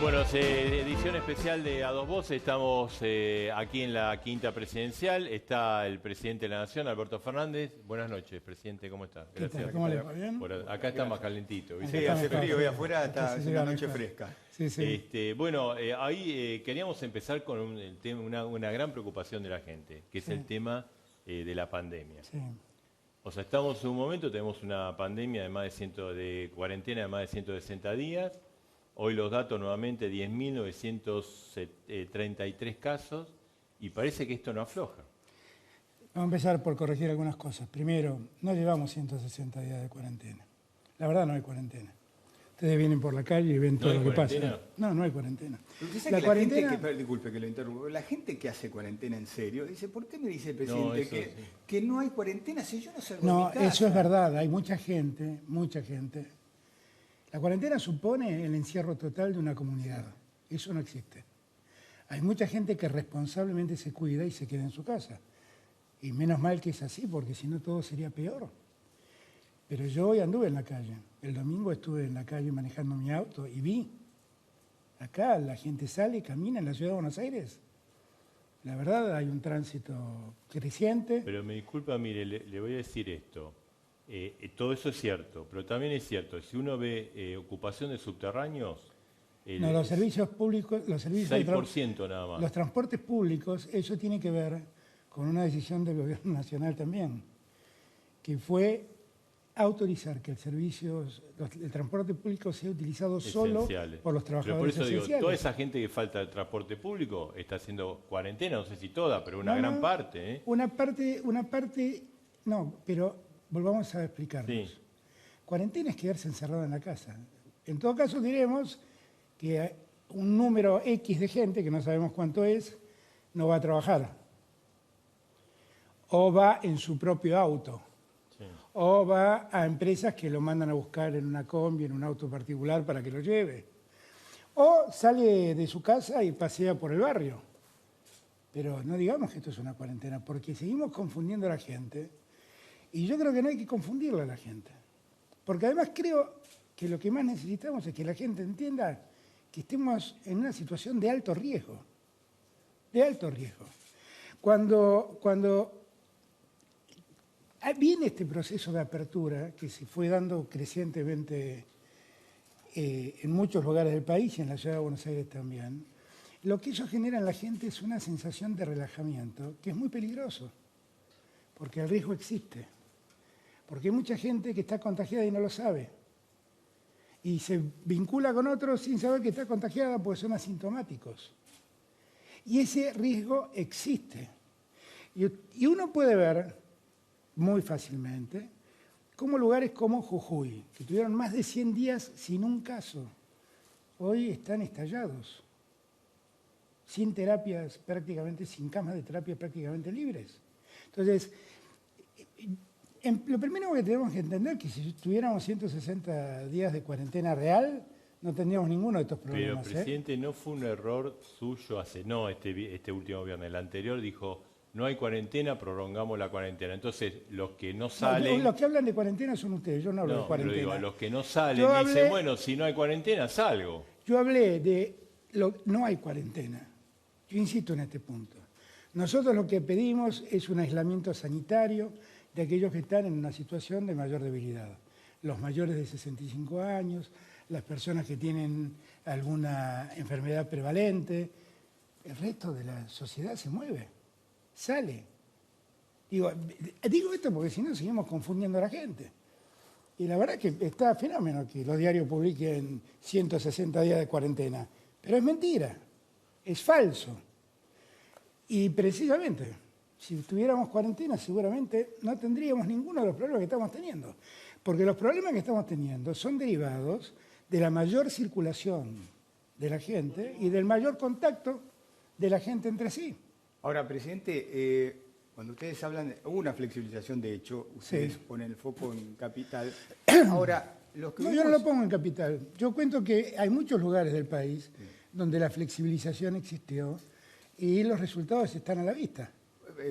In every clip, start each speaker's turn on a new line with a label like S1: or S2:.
S1: Bueno, edición especial de A Dos Voces. Estamos aquí en la Quinta Presidencial. Está el presidente de la Nación, Alberto Fernández. Buenas noches, presidente. ¿cómo está?
S2: Gracias. ¿Cómo le va? ¿Bien?
S1: Acá está más calentito.
S3: Sí, hace frío y afuera está una noche fresca.
S2: Sí, sí.
S1: Bueno, ahí queríamos empezar con una gran preocupación de la gente, que es el tema de la pandemia.
S2: Sí.
S1: O sea, estamos en un momento, tenemos una pandemia de cuarentena de más de 160 días. Hoy los datos nuevamente, 10.933 casos, y parece que esto no afloja.
S2: Vamos a empezar por corregir algunas cosas. Primero, no llevamos 160 días de cuarentena. La verdad no hay cuarentena. Ustedes vienen por la calle y ven todo lo que pasa. No hay cuarentena.
S3: La cuarentena... disculpe que lo interrumpa. La gente que hace cuarentena en serio dice, ¿por qué me dice el presidente que no hay cuarentena si yo no salgo de mi casa?
S2: No, eso es verdad. Hay mucha gente. La cuarentena supone el encierro total de una comunidad. Eso no existe. Hay mucha gente que responsablemente se cuida y se queda en su casa. Y menos mal que es así, porque si no todo sería peor. Pero yo hoy anduve en la calle. El domingo estuve en la calle manejando mi auto y vi. Acá la gente sale y camina en la ciudad de Buenos Aires. La verdad hay un tránsito creciente.
S1: Pero me disculpa, mire, le voy a decir esto. Todo eso es cierto, pero también es cierto, si uno ve ocupación de subterráneos...
S2: No, los servicios públicos... Los servicios
S1: 6% nada más.
S2: Los transportes públicos, eso tiene que ver con una decisión del gobierno nacional también, que fue autorizar que el transporte público sea utilizado solo por los trabajadores
S1: esenciales. Pero por eso
S2: esenciales.
S1: digo, toda esa gente que falta del transporte público está haciendo cuarentena, no sé si toda, pero una gran parte.
S2: Una parte, no, pero... Volvamos a explicarnos. Sí. Cuarentena es quedarse encerrado en la casa. En todo caso diremos que un número X de gente, que no sabemos cuánto es, no va a trabajar. O va en su propio auto. Sí. O va a empresas que lo mandan a buscar en una combi, en un auto particular para que lo lleve. O sale de su casa y pasea por el barrio. Pero no digamos que esto es una cuarentena, porque seguimos confundiendo a la gente. Y yo creo que no hay que confundirla a la gente. Porque además creo que lo que más necesitamos es que la gente entienda que estemos en una situación de alto riesgo. De alto riesgo. Cuando viene este proceso de apertura, que se fue dando crecientemente en muchos lugares del país y en la ciudad de Buenos Aires también, lo que eso genera en la gente es una sensación de relajamiento que es muy peligroso, porque el riesgo existe. Porque hay mucha gente que está contagiada y no lo sabe. Y se vincula con otros sin saber que está contagiada porque son asintomáticos. Y ese riesgo existe. Y uno puede ver muy fácilmente cómo lugares como Jujuy, que tuvieron más de 100 días sin un caso, hoy están estallados. Sin terapias prácticamente, sin camas de terapia prácticamente libres. Entonces, lo primero que tenemos que entender es que si tuviéramos 160 días de cuarentena real, no tendríamos ninguno de estos problemas.
S1: Pero, presidente, ¿no fue un error suyo este último viernes? El anterior dijo, no hay cuarentena, prolongamos la cuarentena. Entonces, los que no salen...
S2: Los que hablan de cuarentena son ustedes, yo no hablo de cuarentena.
S1: Pero digo, los que no salen dicen, bueno, si no hay cuarentena, salgo.
S2: Yo hablé de... no hay cuarentena. Yo insisto en este punto. Nosotros lo que pedimos es un aislamiento sanitario de aquellos que están en una situación de mayor debilidad. Los mayores de 65 años, las personas que tienen alguna enfermedad prevalente. El resto de la sociedad se mueve, sale. Digo esto porque si no seguimos confundiendo a la gente. Y la verdad que está fenómeno que los diarios publiquen 160 días de cuarentena. Pero es mentira, es falso. Y precisamente, si tuviéramos cuarentena, seguramente no tendríamos ninguno de los problemas que estamos teniendo. Porque los problemas que estamos teniendo son derivados de la mayor circulación de la gente y del mayor contacto de la gente entre sí.
S3: Ahora, presidente, cuando ustedes hablan, hubo una flexibilización de hecho, ustedes ponen el foco en Capital. Ahora, los que
S2: yo no lo pongo en Capital. Yo cuento que hay muchos lugares del país donde la flexibilización existió y los resultados están a la vista.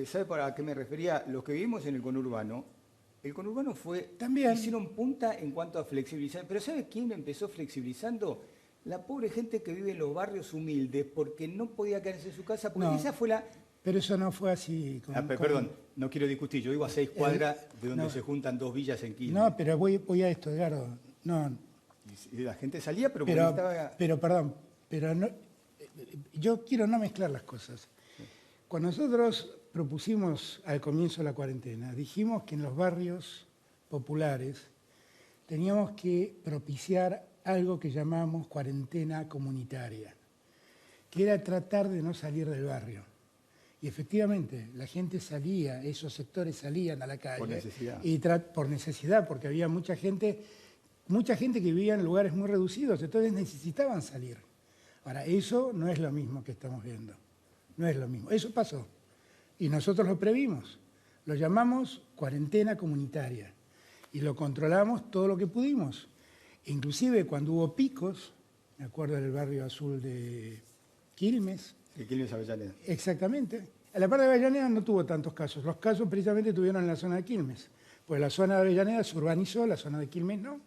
S3: ¿Sabe para qué me refería? Los que vivimos en el conurbano
S2: también
S3: hicieron punta en cuanto a flexibilizar. Pero ¿sabe quién empezó flexibilizando? la pobre gente que vive en los barrios humildes porque no podía quedarse en su casa, porque
S2: No.
S3: esa fue la...
S2: Pero eso no fue así.
S3: Perdón, no quiero discutir, yo vivo a 6 cuadras de donde
S2: no.
S3: se juntan 2 villas en Quilmes.
S2: No, pero voy a esto, Edgardo. No,
S3: Y la gente salía, pero,
S2: pero,
S3: porque estaba...
S2: perdón, pero no, yo quiero no mezclar las cosas. Cuando nosotros propusimos al comienzo de la cuarentena, dijimos que en los barrios populares teníamos que propiciar algo que llamamos cuarentena comunitaria, que era tratar de no salir del barrio. Y efectivamente, la gente salía, esos sectores salían a la calle.
S3: Por necesidad.
S2: Y por necesidad, porque había mucha gente que vivía en lugares muy reducidos, entonces necesitaban salir. Ahora, eso no es lo mismo que estamos viendo. No es lo mismo. Eso pasó. Y nosotros lo previmos. Lo llamamos cuarentena comunitaria. Y lo controlamos todo lo que pudimos. Inclusive cuando hubo picos, me acuerdo del barrio azul de Quilmes.
S3: De Quilmes Avellaneda.
S2: Exactamente. En la parte de Avellaneda no tuvo tantos casos. Los casos precisamente tuvieron en la zona de Quilmes. Pues la zona de Avellaneda se urbanizó, la zona de Quilmes no.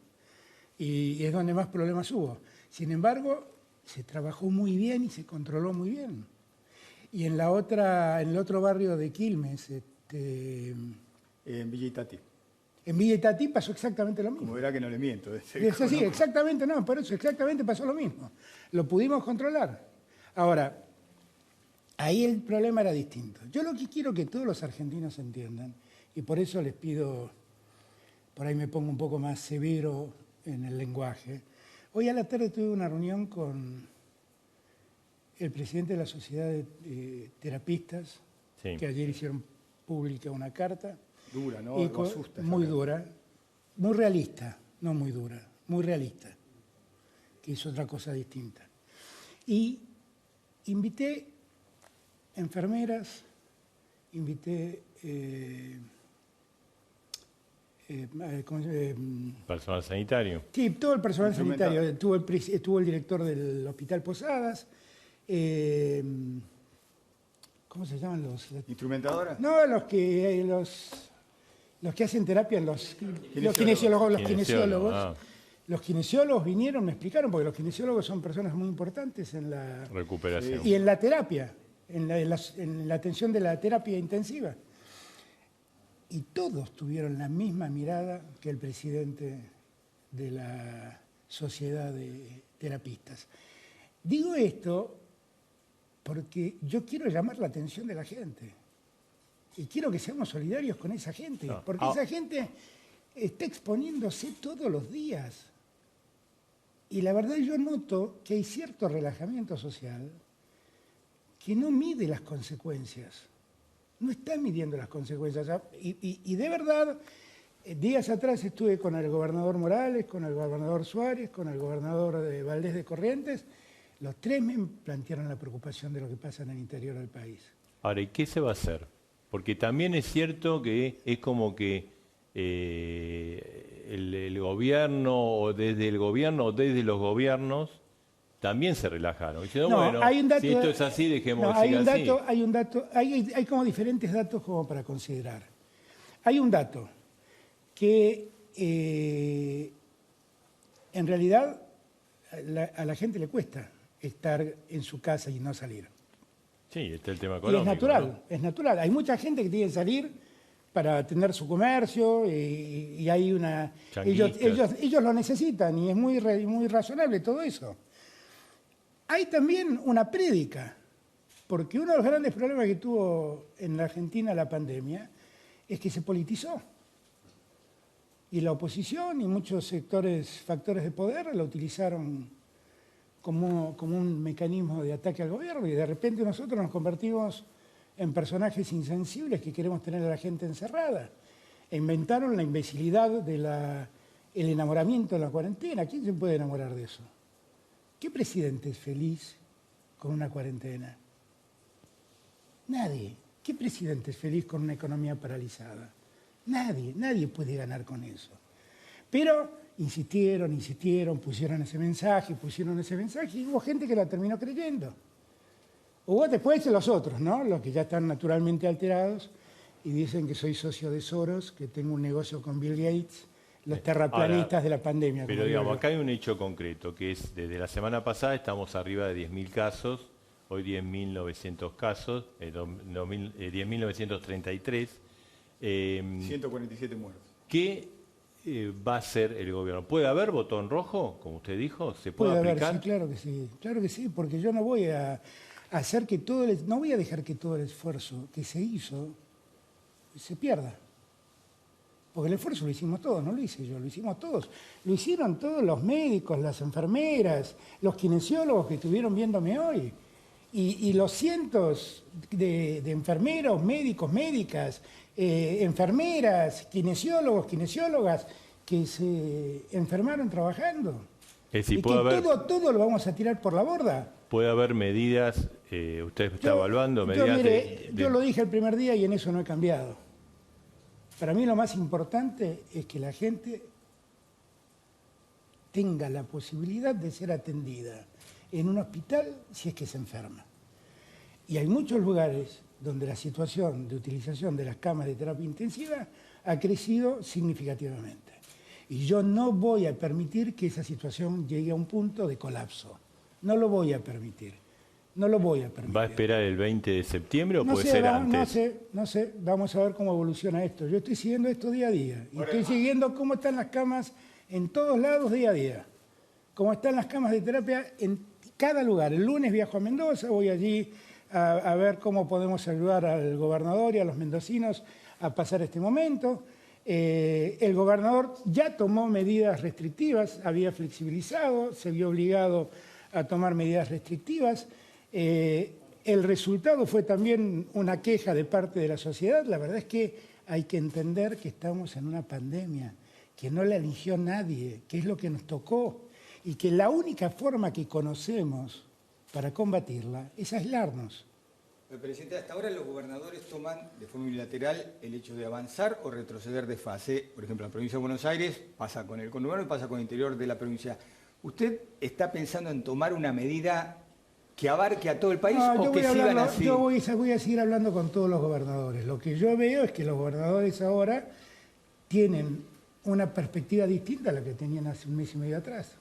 S2: Y es donde más problemas hubo. Sin embargo, se trabajó muy bien y se controló muy bien. Y en el otro barrio de Quilmes,
S3: En Villa Itatí.
S2: en Villa Itatí pasó exactamente lo mismo.
S3: Como verá que no le miento.
S2: Es así, exactamente, no, por eso exactamente pasó lo mismo. Lo pudimos controlar. Ahora, ahí el problema era distinto. Yo lo que quiero que todos los argentinos entiendan, y por eso les pido, por ahí me pongo un poco más severo en el lenguaje. Hoy a la tarde tuve una reunión con el presidente de la Sociedad de Terapistas,
S1: Sí.
S2: que ayer hicieron pública una carta.
S3: Dura, ¿no?
S2: Y
S3: Algo asusta.
S2: muy dura, muy realista, no muy dura, muy realista, que es otra cosa distinta. Y invité enfermeras, invité
S1: Personal sanitario.
S2: sí, todo el personal
S3: Instrumental.
S2: sanitario, estuvo el director del Hospital Posadas, ¿cómo se llaman los?
S3: ¿Instrumentadora?
S2: No, los que hacen terapia, los kinesiólogos.
S1: Ah,
S2: Los kinesiólogos vinieron, me explicaron, porque los kinesiólogos son personas muy importantes en la,
S1: recuperación.
S2: y en la terapia, en la atención de la terapia intensiva. Y todos tuvieron la misma mirada que el presidente de la Sociedad de Terapistas. Digo esto porque yo quiero llamar la atención de la gente. Y quiero que seamos solidarios con esa gente,
S1: No.
S2: porque esa gente está exponiéndose todos los días. Y la verdad yo noto que hay cierto relajamiento social que no mide las consecuencias. No está midiendo las consecuencias. Y de verdad, días atrás estuve con el gobernador Morales, con el gobernador Suárez, con el gobernador de Valdés de Corrientes. Los tres me plantearon la preocupación de lo que pasa en el interior del país.
S1: Ahora, ¿y qué se va a hacer? Porque también es cierto que es como que el gobierno, o desde el gobierno, o desde los gobiernos, también se relajaron. Diciendo,
S2: No,
S1: bueno,
S2: hay un dato,
S1: si esto es así, dejemos
S2: no,
S1: de seguir así.
S2: hay como diferentes datos como para considerar. Hay un dato que en realidad a la gente le cuesta estar en su casa y no salir.
S1: Sí, está el tema
S2: Y
S1: económico.
S2: es natural,
S1: ¿no?
S2: es natural. Hay mucha gente que tiene que salir para tener su comercio y hay una...
S1: Changuistas.
S2: Ellos lo necesitan y es muy razonable todo eso. Hay también una prédica, porque uno de los grandes problemas que tuvo en la Argentina la pandemia es que se politizó. Y la oposición y muchos factores de poder la utilizaron como un mecanismo de ataque al gobierno y de repente nosotros nos convertimos en personajes insensibles que queremos tener a la gente encerrada. E inventaron la imbecilidad del enamoramiento en la cuarentena. ¿Quién se puede enamorar de eso? ¿Qué presidente es feliz con una cuarentena? Nadie. ¿Qué presidente es feliz con una economía paralizada? Nadie puede ganar con eso. Pero insistieron, pusieron ese mensaje y hubo gente que la terminó creyendo. Hubo después los otros, ¿no? Los que ya están naturalmente alterados y dicen que soy socio de Soros, que tengo un negocio con Bill Gates los terraplanistas
S1: Ahora,
S2: de la pandemia.
S1: pero
S2: como digo
S1: digamos,
S2: yo.
S1: acá hay un hecho concreto, que es desde la semana pasada estamos arriba de 10.000 casos, hoy 10.900 casos, 10.933.
S3: 147 muertos.
S1: ¿Qué va a hacer el gobierno? ¿Puede haber botón rojo, como usted dijo? ¿Se puede
S2: Puede haber,
S1: aplicar?
S2: sí, claro que sí, porque yo no voy a hacer que no voy a dejar que todo el esfuerzo que se hizo se pierda. Porque el esfuerzo lo hicimos todos, no lo hice yo, lo hicimos todos. Lo hicieron todos los médicos, las enfermeras, los kinesiólogos que estuvieron viéndome hoy. Y los cientos de enfermeros, médicos, médicas, enfermeras, kinesiólogos, kinesiólogas que se enfermaron trabajando.
S1: Es decir,
S2: Y que todo lo vamos a tirar por la borda.
S1: puede haber medidas, usted está evaluando
S2: Yo,
S1: medidas
S2: mire, yo lo dije el primer día y en eso no he cambiado. Para mí lo más importante es que la gente tenga la posibilidad de ser atendida en un hospital si es que se enferma. Y hay muchos lugares donde la situación de utilización de las camas de terapia intensiva ha crecido significativamente. Y yo no voy a permitir que esa situación llegue a un punto de colapso. No lo voy a permitir. No lo voy a permitir.
S1: ¿Va a esperar el 20 de septiembre o
S2: No
S1: puede
S2: sé,
S1: ser
S2: vamos-
S1: antes?
S2: No sé, vamos a ver cómo evoluciona esto. Yo estoy siguiendo esto día a día. Y estoy siguiendo cómo están las camas en todos lados día a día. Cómo están las camas de terapia en cada lugar. El lunes viajo a Mendoza, voy allí a ver cómo podemos ayudar al gobernador y a los mendocinos a pasar este momento. El gobernador ya tomó medidas restrictivas, había flexibilizado, se vio obligado a tomar medidas restrictivas. El resultado fue también una queja de parte de la sociedad. La verdad es que hay que entender que estamos en una pandemia, que no la eligió nadie, que es lo que nos tocó y que la única forma que conocemos para combatirla es aislarnos.
S3: Presidente, hasta ahora los gobernadores toman de forma unilateral el hecho de avanzar o retroceder de fase. Por ejemplo, en la provincia de Buenos Aires pasa con el conurbano y pasa con el interior de la provincia. ¿Usted está pensando en tomar una medida que abarque a todo el país
S2: No,
S3: o que sigan así?
S2: yo voy a seguir hablando con todos los gobernadores. Lo que yo veo es que los gobernadores ahora tienen una perspectiva distinta a la que tenían hace un mes y medio atrás.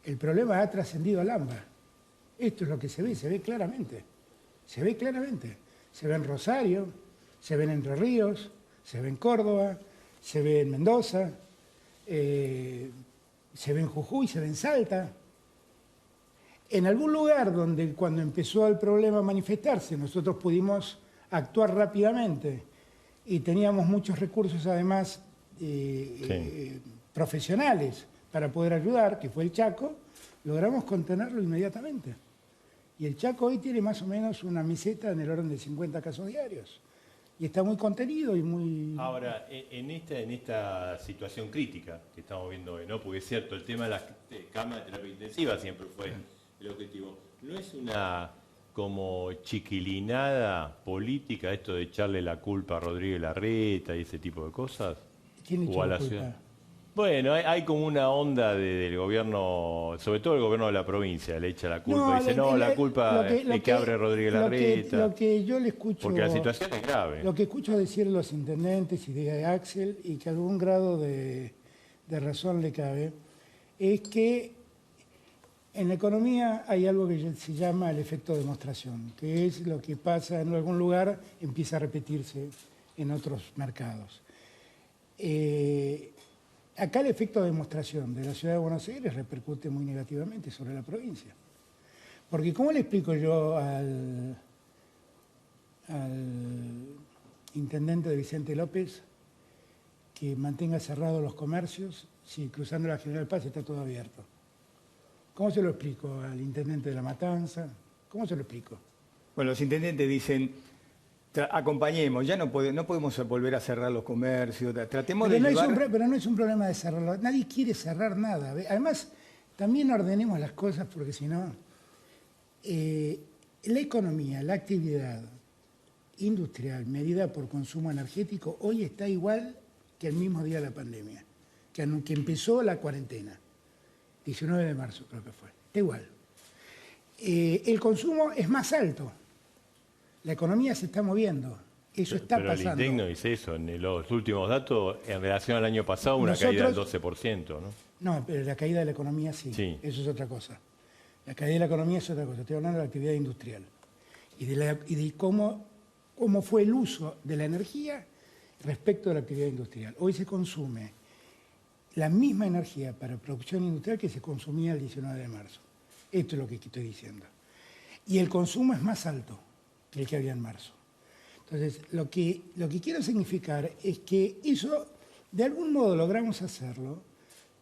S2: El problema ha trascendido al AMBA. Esto es lo que se ve claramente. Se ve claramente. Se ve en Rosario, se ve en Entre Ríos, se ve en Córdoba, se ve en Mendoza, se ve en Jujuy, se ve en Salta. En algún lugar donde cuando empezó el problema a manifestarse nosotros pudimos actuar rápidamente y teníamos muchos recursos además profesionales para poder ayudar, que fue el Chaco, logramos contenerlo inmediatamente. Y el Chaco hoy tiene más o menos una meseta en el orden de 50 casos diarios. Y está muy contenido y muy...
S1: Ahora, en esta situación crítica que estamos viendo hoy, ¿no? Porque es cierto, el tema de las camas de terapia intensiva siempre fue el objetivo. ¿No es una como chiquilinada política esto de echarle la culpa a Rodríguez Larreta y ese tipo de cosas?
S2: ¿Quién le
S1: ¿O
S2: echó
S1: a
S2: la
S1: la
S2: culpa?
S1: ciudad? Bueno, hay como una onda del gobierno, sobre todo el gobierno de la provincia, le echa la culpa. Dice, la culpa es que abre Rodríguez Larreta.
S2: Lo que yo le escucho...
S1: Porque la situación es grave.
S2: Lo que escucho decir los intendentes y de Axel, y que algún grado de razón le cabe, es que en la economía hay algo que se llama el efecto demostración, que es lo que pasa en algún lugar, empieza a repetirse en otros mercados. Acá el efecto de demostración de la ciudad de Buenos Aires repercute muy negativamente sobre la provincia. Porque ¿cómo le explico yo al intendente de Vicente López que mantenga cerrados los comercios si cruzando la General Paz está todo abierto? ¿Cómo se lo explico al intendente de La Matanza? ¿Cómo se lo explico?
S3: Bueno, los intendentes dicen, acompañemos, ya no podemos volver a cerrar los comercios, tratemos de llevar...
S2: Pero no es un problema de cerrarlo, nadie quiere cerrar nada. Además, también ordenemos las cosas porque si no, la economía, la actividad industrial medida por consumo energético hoy está igual que el mismo día de la pandemia, que empezó la cuarentena, 19 de marzo creo que fue, está igual. El consumo es más alto. La economía se está moviendo Eso está
S1: Pero
S2: pasando.
S1: el INDEC no dice eso. En los últimos datos, en relación al año pasado, una caída del 12%, ¿no?
S2: No, pero la caída de la economía sí.
S1: Sí.
S2: Eso es otra cosa. La caída de la economía es otra cosa. Estoy hablando de la actividad industrial. Y de cómo fue el uso de la energía respecto de la actividad industrial. Hoy se consume la misma energía para producción industrial que se consumía el 19 de marzo. Esto es lo que estoy diciendo. Y el consumo es más alto que el que había en marzo. Entonces, lo que quiero significar es que eso, de algún modo logramos hacerlo,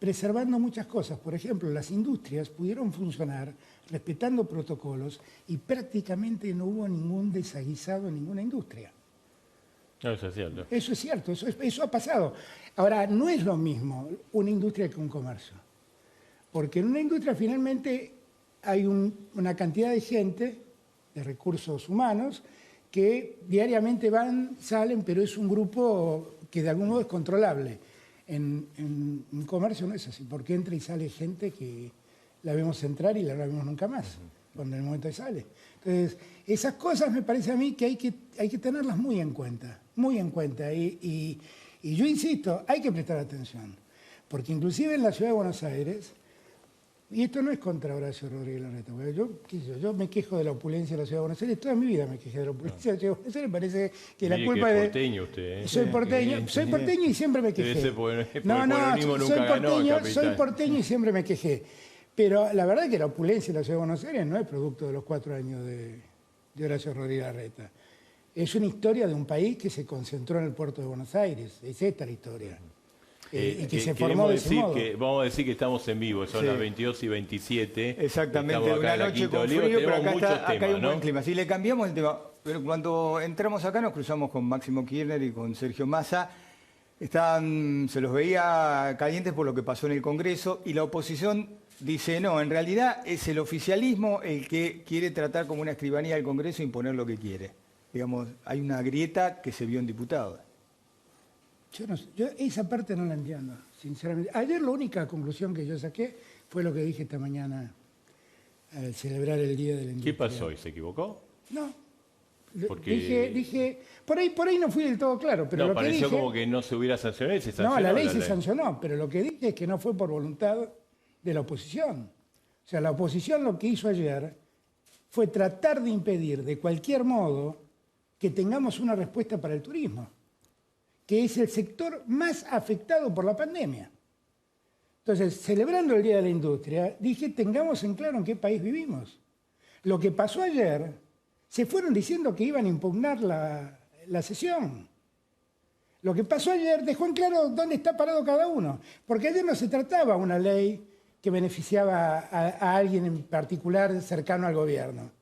S2: preservando muchas cosas. Por ejemplo, las industrias pudieron funcionar respetando protocolos y prácticamente no hubo ningún desaguisado en ninguna industria.
S1: No, eso es cierto.
S2: Eso es cierto, eso ha pasado. Ahora, no es lo mismo una industria que un comercio. Porque en una industria finalmente hay una cantidad de gente, de recursos humanos, que diariamente van, salen, pero es un grupo que de algún modo es controlable. En un comercio no es así, porque entra y sale gente que la vemos entrar y la vemos nunca más, cuando en el momento que sale. Entonces, esas cosas me parece a mí que hay que tenerlas muy en cuenta, muy en cuenta. Y yo insisto, hay que prestar atención, porque inclusive en la ciudad de Buenos Aires, y esto no es contra Horacio Rodríguez Larreta, porque yo me quejo de la opulencia de la ciudad de Buenos Aires, toda mi vida me quejé de la opulencia de la ciudad de Buenos Aires, parece que la culpa
S1: es
S2: de...
S1: porteño usted, ¿eh?
S2: Soy porteño y siempre me quejé.
S1: Debe ser porque el
S2: No,
S1: peronismo nunca
S2: soy
S1: ganó en
S2: porteño,
S1: Capital.
S2: soy porteño y siempre me quejé. Pero la verdad es que la opulencia de la ciudad de Buenos Aires no es producto de los 4 años de Horacio Rodríguez Larreta. Es una historia de un país que se concentró en el puerto de Buenos Aires. Es esta la historia. Y que se formó de ese modo.
S1: Vamos a decir que estamos en vivo, son
S3: Sí.
S1: las 22:27.
S3: Exactamente,
S1: Estamos acá
S3: una
S1: en la
S3: noche
S1: Quinta
S3: con
S1: Oliva,
S3: frío, pero
S1: tenemos
S3: acá,
S1: muchos
S3: acá hay
S1: temas,
S3: un
S1: ¿no?
S3: buen clima. Si le cambiamos el tema, pero cuando entramos acá nos cruzamos con Máximo Kirchner y con Sergio Massa. Se los veía calientes por lo que pasó en el Congreso y la oposición dice, no, en realidad es el oficialismo el que quiere tratar como una escribanía del Congreso e imponer lo que quiere. Digamos, hay una grieta que se vio en diputados.
S2: Yo esa parte no la entiendo, sinceramente. Ayer la única conclusión que yo saqué fue lo que dije esta mañana al celebrar el Día de la Industria.
S1: ¿Qué pasó? ¿Y se equivocó?
S2: No.
S1: Porque-
S2: Dije, por ahí no fui del todo claro, pero
S1: No,
S2: lo que
S1: pareció
S2: dije...
S1: como que no se hubiera sancionado y se sancionó.
S2: No, la ley se sancionó, pero lo que dije es que no fue por voluntad de la oposición. O sea, la oposición lo que hizo ayer fue tratar de impedir de cualquier modo que tengamos una respuesta para el turismo, que es el sector más afectado por la pandemia. Entonces, celebrando el Día de la Industria, dije, tengamos en claro en qué país vivimos. Lo que pasó ayer, se fueron diciendo que iban a impugnar la sesión. Lo que pasó ayer dejó en claro dónde está parado cada uno, porque ayer no se trataba una ley que beneficiaba a alguien en particular cercano al gobierno.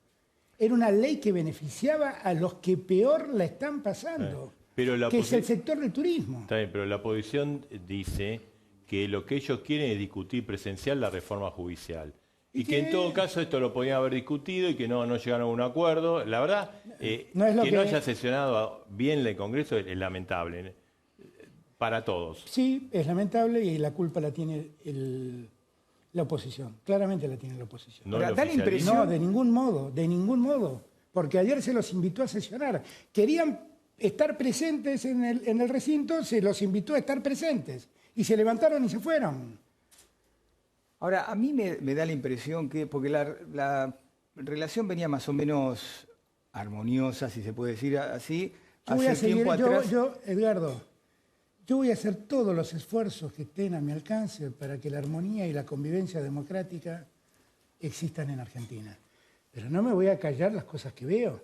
S2: Era una ley que beneficiaba a los que peor la están pasando,
S1: Pero la
S2: que es el
S1: posi-
S2: sector del turismo.
S1: Está bien, pero la oposición dice que lo que ellos quieren es discutir presencial la reforma judicial. Y que en todo caso esto lo podían haber discutido y que no llegaron a un acuerdo. La verdad,
S2: No es lo
S1: que no
S2: que-
S1: haya sesionado bien el Congreso es lamentable, para todos.
S2: Sí, es lamentable y la culpa la tiene la oposición. Claramente la tiene la oposición.
S1: No
S3: Ahora,
S1: el
S3: da la
S1: oficialismo.
S3: impresión-
S2: No, de ningún modo. Porque ayer se los invitó a sesionar. Querían estar presentes en el recinto, se los invitó a estar presentes. Y se levantaron y se fueron.
S3: Ahora, a mí me da la impresión que, porque la relación venía más o menos armoniosa, si se puede decir así,
S2: Yo voy a
S3: hace
S2: seguir,
S3: tiempo atrás.
S2: Edgardo, yo voy a hacer todos los esfuerzos que estén a mi alcance para que la armonía y la convivencia democrática existan en Argentina. Pero no me voy a callar las cosas que veo.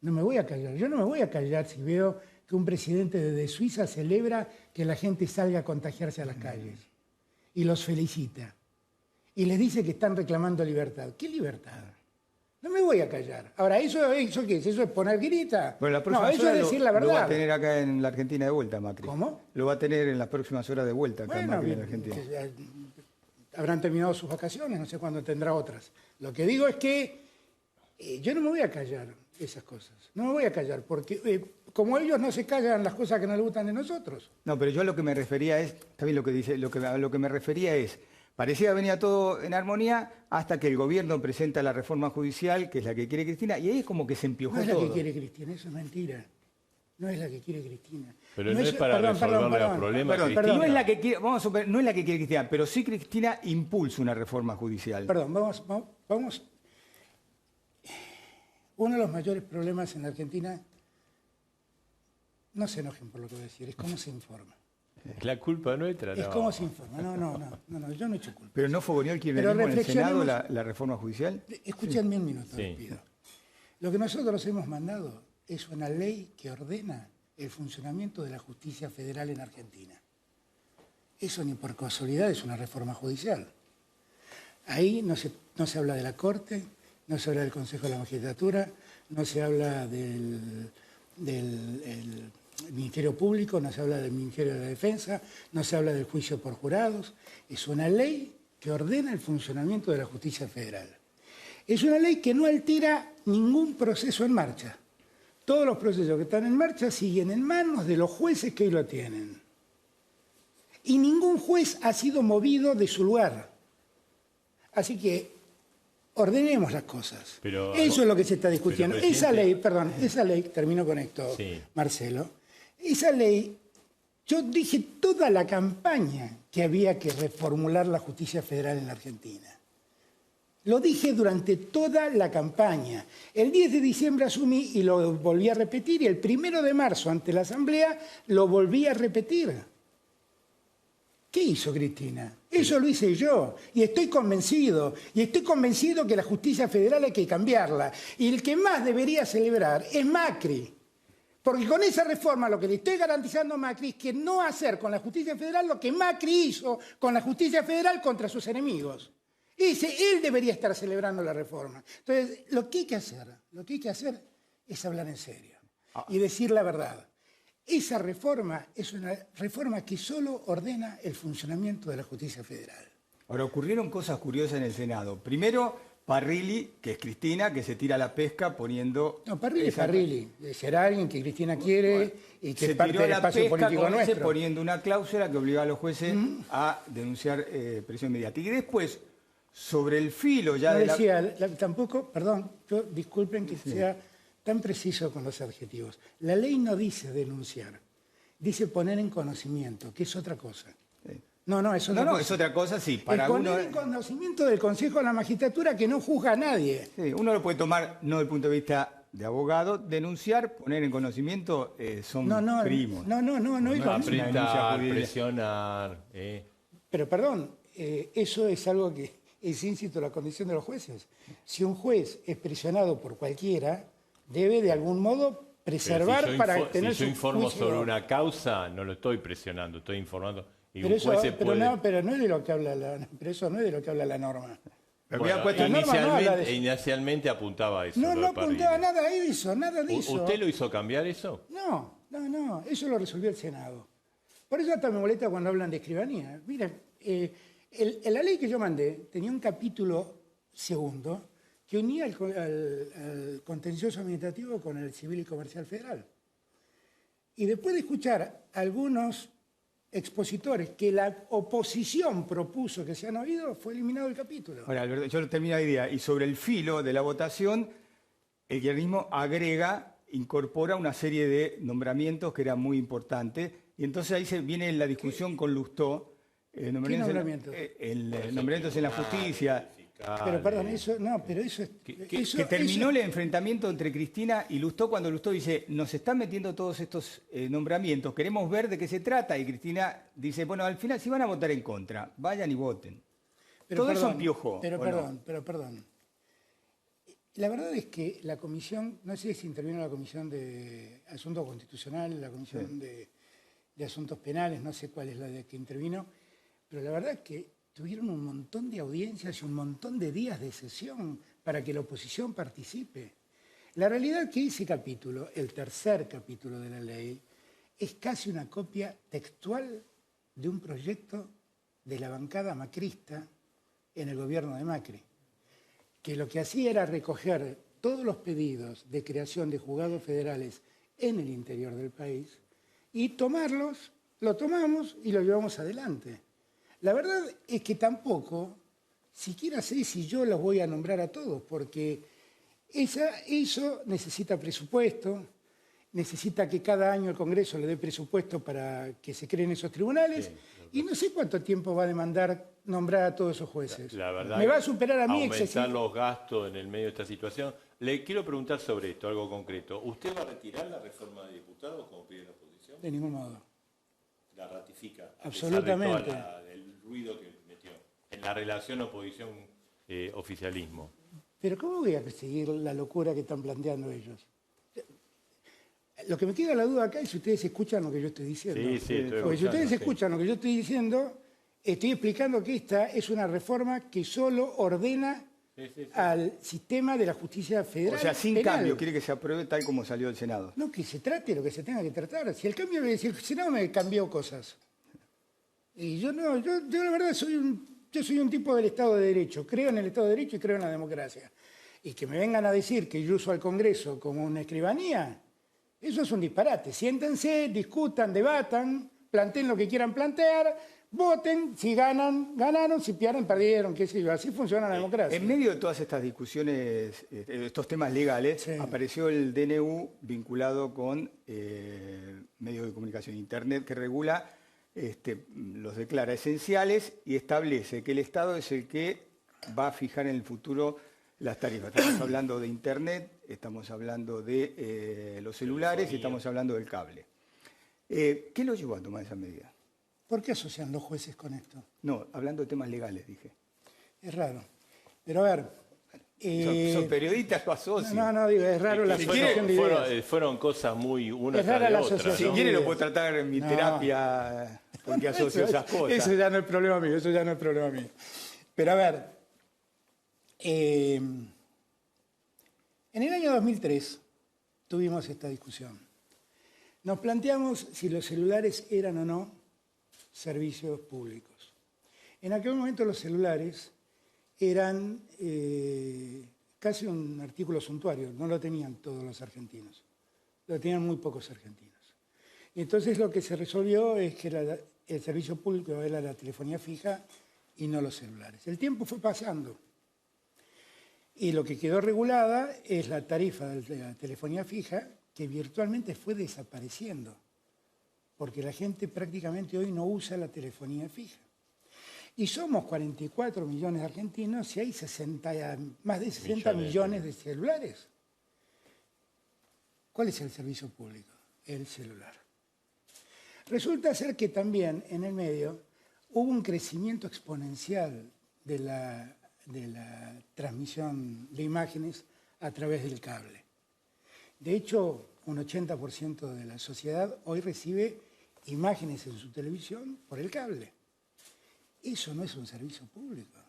S2: No me voy a callar. Yo no me voy a callar si veo que un presidente de Suiza celebra que la gente salga a contagiarse a las calles y los felicita. Y les dice que están reclamando libertad. ¿Qué libertad? No me voy a callar. Ahora, ¿eso qué es? ¿Eso es poner grita?
S3: Bueno, la próxima
S2: No, eso es decir la
S3: Lo va a
S2: verdad.
S3: tener acá en la Argentina de vuelta, Macri.
S2: ¿Cómo?
S3: Lo va a tener en las próximas horas de vuelta acá
S2: Bueno,
S3: Macri en
S2: bien,
S3: Argentina.
S2: habrán terminado sus vacaciones, no sé cuándo tendrá otras. Lo que digo es que yo no me voy a callar esas cosas. No me voy a callar, porque como ellos no se callan las cosas que no les gustan de nosotros.
S3: No, pero yo a lo que me refería es, está bien lo que dice, a lo que me refería es, parecía que venía todo en armonía hasta que el gobierno presenta la reforma judicial, que es la que quiere Cristina, y ahí es como que se empiojó
S2: No es la
S3: todo.
S2: que quiere Cristina, eso es mentira. no es la que quiere Cristina.
S1: Pero no es para resolverle los problemas.
S3: No es la que quiere, vamos a suponer, no es la que quiere Cristina, pero sí Cristina impulsa una reforma judicial.
S2: Perdón, vamos. Uno de los mayores problemas en la Argentina, no se enojen por lo que voy a decir, es cómo se informa.
S1: La culpa nuestra, no.
S2: Es cómo se informa. No, yo no he hecho culpa.
S3: ¿Pero no fogoneó el kirchnerismo en el Senado la reforma judicial?
S2: Escúchenme un minuto,
S1: Sí.
S2: les pido. Lo que nosotros hemos mandado es una ley que ordena el funcionamiento de la justicia federal en Argentina. Eso ni por casualidad es una reforma judicial. Ahí no se habla de la Corte, no se habla del Consejo de la Magistratura, no se habla del Ministerio Público, no se habla del Ministerio de la Defensa, no se habla del juicio por jurados. Es una ley que ordena el funcionamiento de la justicia federal. Es una ley que no altera ningún proceso en marcha. Todos los procesos que están en marcha siguen en manos de los jueces que hoy lo tienen. Y ningún juez ha sido movido de su lugar. Así que ordenemos las cosas. Eso es lo que se está discutiendo. Esa ley, termino con esto, sí. Marcelo, esa ley, yo dije toda la campaña que había que reformular la justicia federal en la Argentina. Lo dije durante toda la campaña. El 10 de diciembre asumí y lo volví a repetir, y el 1 de marzo ante la Asamblea lo volví a repetir. ¿Qué hizo Cristina? Eso lo hice yo, y estoy convencido que la justicia federal hay que cambiarla. Y el que más debería celebrar es Macri. Porque con esa reforma lo que le estoy garantizando a Macri es que no hacer con la justicia federal lo que Macri hizo con la justicia federal contra sus enemigos. Él debería estar celebrando la reforma. Entonces, lo que hay que hacer es hablar en serio y decir la verdad. Esa reforma es una reforma que solo ordena el funcionamiento de la justicia federal.
S3: Ahora, ocurrieron cosas curiosas en el Senado. Primero, Parrilli, que es Cristina, que se tira a la pesca poniendo...
S2: No, Parrilli es Parrilli. Será alguien que Cristina quiere y que es parte del espacio político nuestro.
S3: Poniendo una cláusula que obliga a los jueces a denunciar presión mediática. Y después, sobre el filo ya de
S2: tampoco, perdón, disculpen que sea tan preciso con los adjetivos. La ley no dice denunciar, dice poner en conocimiento, que es otra cosa.
S3: Sí.
S2: Es
S3: otra cosa, sí. Para
S2: poner en conocimiento del Consejo de la Magistratura, que no juzga a nadie.
S3: Sí, uno lo puede tomar no desde el punto de vista de abogado, denunciar, poner en conocimiento, son primos.
S2: No,
S1: apretar, presionar.
S2: Pero perdón, eso es algo que es íncito a la condición de los jueces. Si un juez es presionado por cualquiera, debe de algún modo preservar para tener
S1: si yo informo sobre una causa, no lo estoy presionando, estoy informando. Y
S2: pero eso no es de lo que habla la norma.
S1: Bueno, inicialmente apuntaba a eso.
S2: No apuntaba nada de eso.
S1: ¿Usted lo hizo cambiar eso?
S2: No, eso lo resolvió el Senado. Por eso hasta me molesta cuando hablan de escribanía. Miren, la ley que yo mandé tenía un capítulo segundo que unía al contencioso administrativo con el civil y comercial federal. Y después de escuchar algunos expositores que la oposición propuso que se han oído, fue eliminado el capítulo.
S3: Ahora, Alberto, yo termino la idea. Y sobre el filo de la votación, el kirchnerismo incorpora una serie de nombramientos que eran muy importantes. Y entonces ahí viene la discusión con Lustó.
S2: nombramientos?
S3: Nombramientos en la justicia.
S2: Pero perdón, eso es...
S3: Que terminó el enfrentamiento entre Cristina y Lustó cuando Lustó dice, nos están metiendo todos estos nombramientos, queremos ver de qué se trata. Y Cristina dice, bueno, al final si van a votar en contra, vayan y voten. Todo eso empiojó.
S2: Pero perdón. La verdad es que la comisión, no sé si intervino la comisión de Asuntos Constitucionales, la comisión de Asuntos Penales, no sé cuál es la de que intervino, pero la verdad es que tuvieron un montón de audiencias y un montón de días de sesión para que la oposición participe. La realidad es que ese capítulo, el tercer capítulo de la ley, es casi una copia textual de un proyecto de la bancada macrista en el gobierno de Macri, que lo que hacía era recoger todos los pedidos de creación de juzgados federales en el interior del país y lo tomamos y lo llevamos adelante. La verdad es que tampoco, siquiera sé si yo los voy a nombrar a todos, porque eso necesita presupuesto, necesita que cada año el Congreso le dé presupuesto para que se creen esos tribunales, y no sé cuánto tiempo va a demandar nombrar a todos esos jueces.
S1: La verdad,
S2: me va a superar a mí
S1: aumentar los gastos en el medio de esta situación. Le quiero preguntar sobre esto, algo concreto. ¿Usted va a retirar la reforma de diputados como pide la oposición?
S2: De ningún modo.
S1: La ratifica.
S2: Absolutamente.
S1: A pesar de el ruido que metió en la relación oposición-oficialismo.
S2: Pero ¿cómo voy a perseguir la locura que están planteando ellos? Lo que me queda la duda acá es si ustedes escuchan lo que yo estoy diciendo.
S1: Sí,
S2: porque si ustedes escuchan lo que yo estoy diciendo, estoy explicando que esta es una reforma que solo ordena al sistema de la justicia federal.
S3: O sea, sin
S2: penal.
S3: cambio, quiere que se apruebe tal como salió del Senado.
S2: No, que se trate lo que se tenga que tratar. Si el Senado me cambió cosas. Y yo no, yo la verdad soy un tipo del Estado de Derecho. Creo en el Estado de Derecho y creo en la democracia. Y que me vengan a decir que yo uso al Congreso como una escribanía, eso es un disparate. Siéntense, discutan, debatan, planteen lo que quieran plantear, voten, si ganan, ganaron, si pierden, perdieron, qué sé yo. Así funciona la democracia.
S3: En medio de todas estas discusiones, estos temas legales, apareció el DNU vinculado con medios de comunicación, Internet, que regula, los declara esenciales y establece que el Estado es el que va a fijar en el futuro las tarifas. Estamos hablando de Internet, estamos hablando de los celulares y estamos hablando del cable. ¿Qué lo llevó a tomar esa medida?
S2: ¿Por qué asocian los jueces con esto?
S3: No, hablando de temas legales, dije.
S2: Es raro. Pero a ver...
S3: son periodistas, lo asocian.
S2: No, digo, es raro la asociación de ideas.
S1: Fueron cosas muy una
S2: Es rara
S1: tras de
S2: la
S1: otra.
S2: asociación.
S3: Si quiere lo puedo tratar en mi terapia porque asocio esas cosas.
S2: Eso ya no es problema mío, eso ya no es problema mío. Pero a ver, en el año 2003 tuvimos esta discusión. Nos planteamos si los celulares eran o no servicios públicos. En aquel momento los celulares eran casi un artículo suntuario, no lo tenían todos los argentinos, lo tenían muy pocos argentinos. Y entonces lo que se resolvió es que el servicio público era la telefonía fija y no los celulares. El tiempo fue pasando y lo que quedó regulada es la tarifa de la telefonía fija, que virtualmente fue desapareciendo, porque la gente prácticamente hoy no usa la telefonía fija. Y somos 44 millones de argentinos y hay más de 60 millones de celulares. ¿Cuál es el servicio público? El celular. Resulta ser que también en el medio hubo un crecimiento exponencial de la transmisión de imágenes a través del cable. De hecho, un 80% de la sociedad hoy recibe imágenes en su televisión por el cable. Eso no es un servicio público.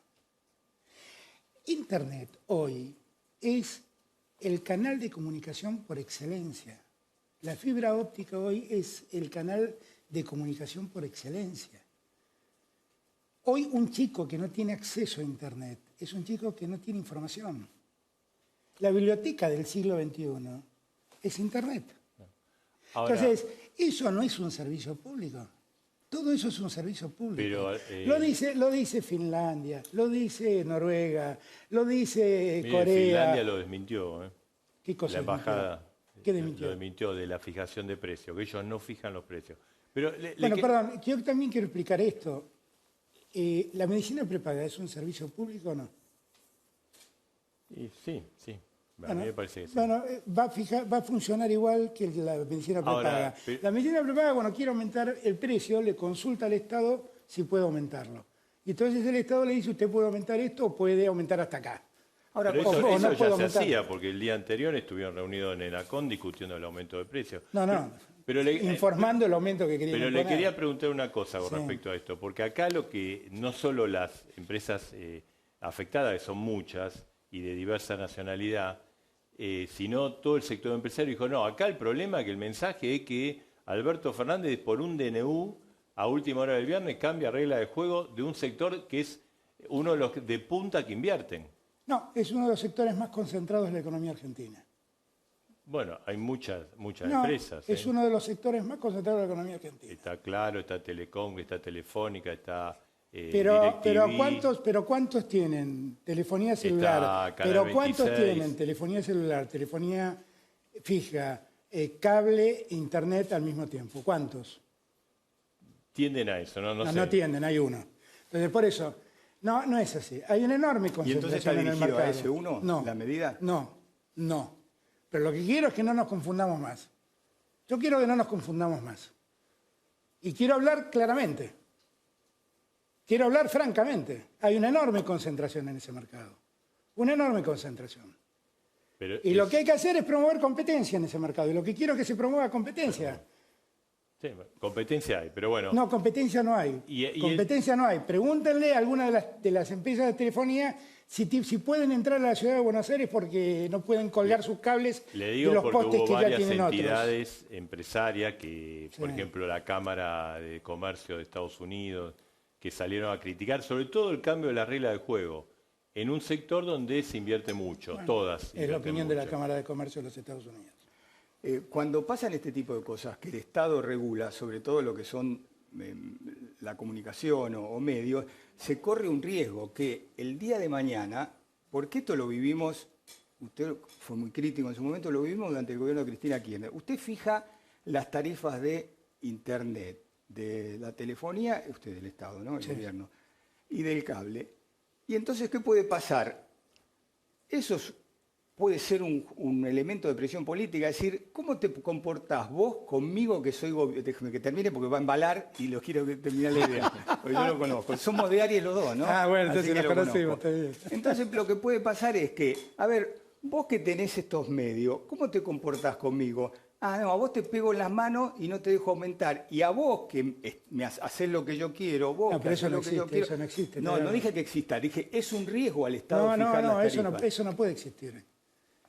S2: Internet hoy es el canal de comunicación por excelencia. La fibra óptica hoy es el canal de comunicación por excelencia. Hoy un chico que no tiene acceso a Internet es un chico que no tiene información. La biblioteca del siglo XXI es Internet. Ahora, entonces, eso no es un servicio público. Todo eso es un servicio público. Pero, lo dice Finlandia, lo dice Noruega, lo dice Corea.
S1: Finlandia lo desmintió.
S2: ¿Qué cosa?
S1: La embajada
S2: ¿Qué desmintió?
S1: Lo desmintió de la fijación de precios, que ellos no fijan los precios. Pero
S2: perdón, yo también quiero explicar esto. ¿La medicina prepaga es un servicio público o no?
S1: Sí. A mí me parece que sí.
S2: Bueno, va a funcionar igual que la medicina prepaga. La medicina prepaga, cuando quiere aumentar el precio, le consulta al Estado si puede aumentarlo. Y entonces el Estado le dice, usted puede aumentar esto o puede aumentar hasta acá.
S1: Ahora, pero eso ya se hacía, porque el día anterior estuvieron reunidos en ENACON discutiendo el aumento de precios.
S2: Informando el aumento que querían
S1: Pero
S2: imponer.
S1: le quería preguntar una cosa con respecto a esto, porque acá lo que no solo las empresas afectadas, que son muchas y de diversa nacionalidad, sino todo el sector empresario dijo, no, acá el problema es que el mensaje es que Alberto Fernández por un DNU a última hora del viernes cambia regla de juego de un sector que es uno de los de punta que invierten.
S2: No, es uno de los sectores más concentrados de la economía argentina.
S1: Bueno, hay muchas empresas.
S2: Es uno de los sectores más concentrados de la economía argentina.
S1: Está Claro, está Telecom, está Telefónica, está
S2: pero ¿cuántos tienen telefonía celular?
S1: Está Canal 26.
S2: ¿Cuántos tienen telefonía celular, telefonía fija, cable e internet al mismo tiempo. ¿Cuántos?
S1: Tienden a eso, no sé.
S2: No tienden, hay uno. Entonces, por eso, no es así. Hay una enorme
S3: ¿Y entonces está
S2: concentración en el
S3: dirigido
S2: mercado.
S3: a ese uno,
S2: No,
S3: la medida?
S2: no. Pero lo que quiero es que no nos confundamos más. Yo quiero que no nos confundamos más. Y quiero hablar claramente. Quiero hablar francamente. Hay una enorme concentración en ese mercado. Una enorme concentración.
S1: Pero
S2: Y lo que hay que hacer es promover competencia en ese mercado. Y lo que quiero es que se promueva competencia.
S1: Sí, competencia hay, pero bueno.
S2: No, competencia no hay. Competencia no hay. Pregúntenle a alguna de las empresas de telefonía si pueden entrar a la ciudad de Buenos Aires porque no pueden colgar sus cables
S1: Le
S2: de
S1: digo
S2: los
S1: porque
S2: postes
S1: hubo
S2: que ya
S1: varias
S2: tienen otros.
S1: entidades empresarias que, por
S2: Sí.
S1: ejemplo, la Cámara de Comercio de Estados Unidos, que salieron a criticar sobre todo el cambio de la regla de juego en un sector donde se invierte mucho,
S2: Bueno,
S1: todas.
S2: es la
S1: invierten
S2: opinión de la
S1: mucho.
S2: Cámara de Comercio de los Estados Unidos.
S3: Cuando pasan este tipo de cosas que el Estado regula, sobre todo lo que son la comunicación o medios, se corre un riesgo que el día de mañana, porque esto lo vivimos, usted fue muy crítico en su momento, lo vivimos durante el gobierno de Cristina Kirchner. Usted fija las tarifas de Internet, de la telefonía, usted del Estado, ¿no? El
S2: Sí.
S3: gobierno, y del cable. Y entonces, ¿qué puede pasar? Eso puede ser un elemento de presión política, es decir, ¿cómo te comportás vos conmigo que soy déjeme que termine porque va a embalar y lo quiero que termine la idea, porque yo lo conozco. Somos de Aries los dos, ¿no?
S2: Ah, bueno,
S3: Así
S2: entonces
S3: que
S2: lo
S3: lo
S2: conocemos,
S3: conozco.
S2: está bien.
S3: Entonces lo que puede pasar es que, a ver, vos que tenés estos medios, ¿cómo te comportás conmigo? Ah, no, a vos te pego en las manos y no te dejo aumentar. Y a vos que me haces lo que yo quiero, vos
S2: No,
S3: que
S2: pero
S3: haces
S2: eso no
S3: lo que yo
S2: existe,
S3: quiero.
S2: eso no existe,
S3: No,
S2: claro.
S3: no dije que exista, dije es un riesgo al Estado
S2: No,
S3: fijar las
S2: eso
S3: tarifas.
S2: eso no puede existir.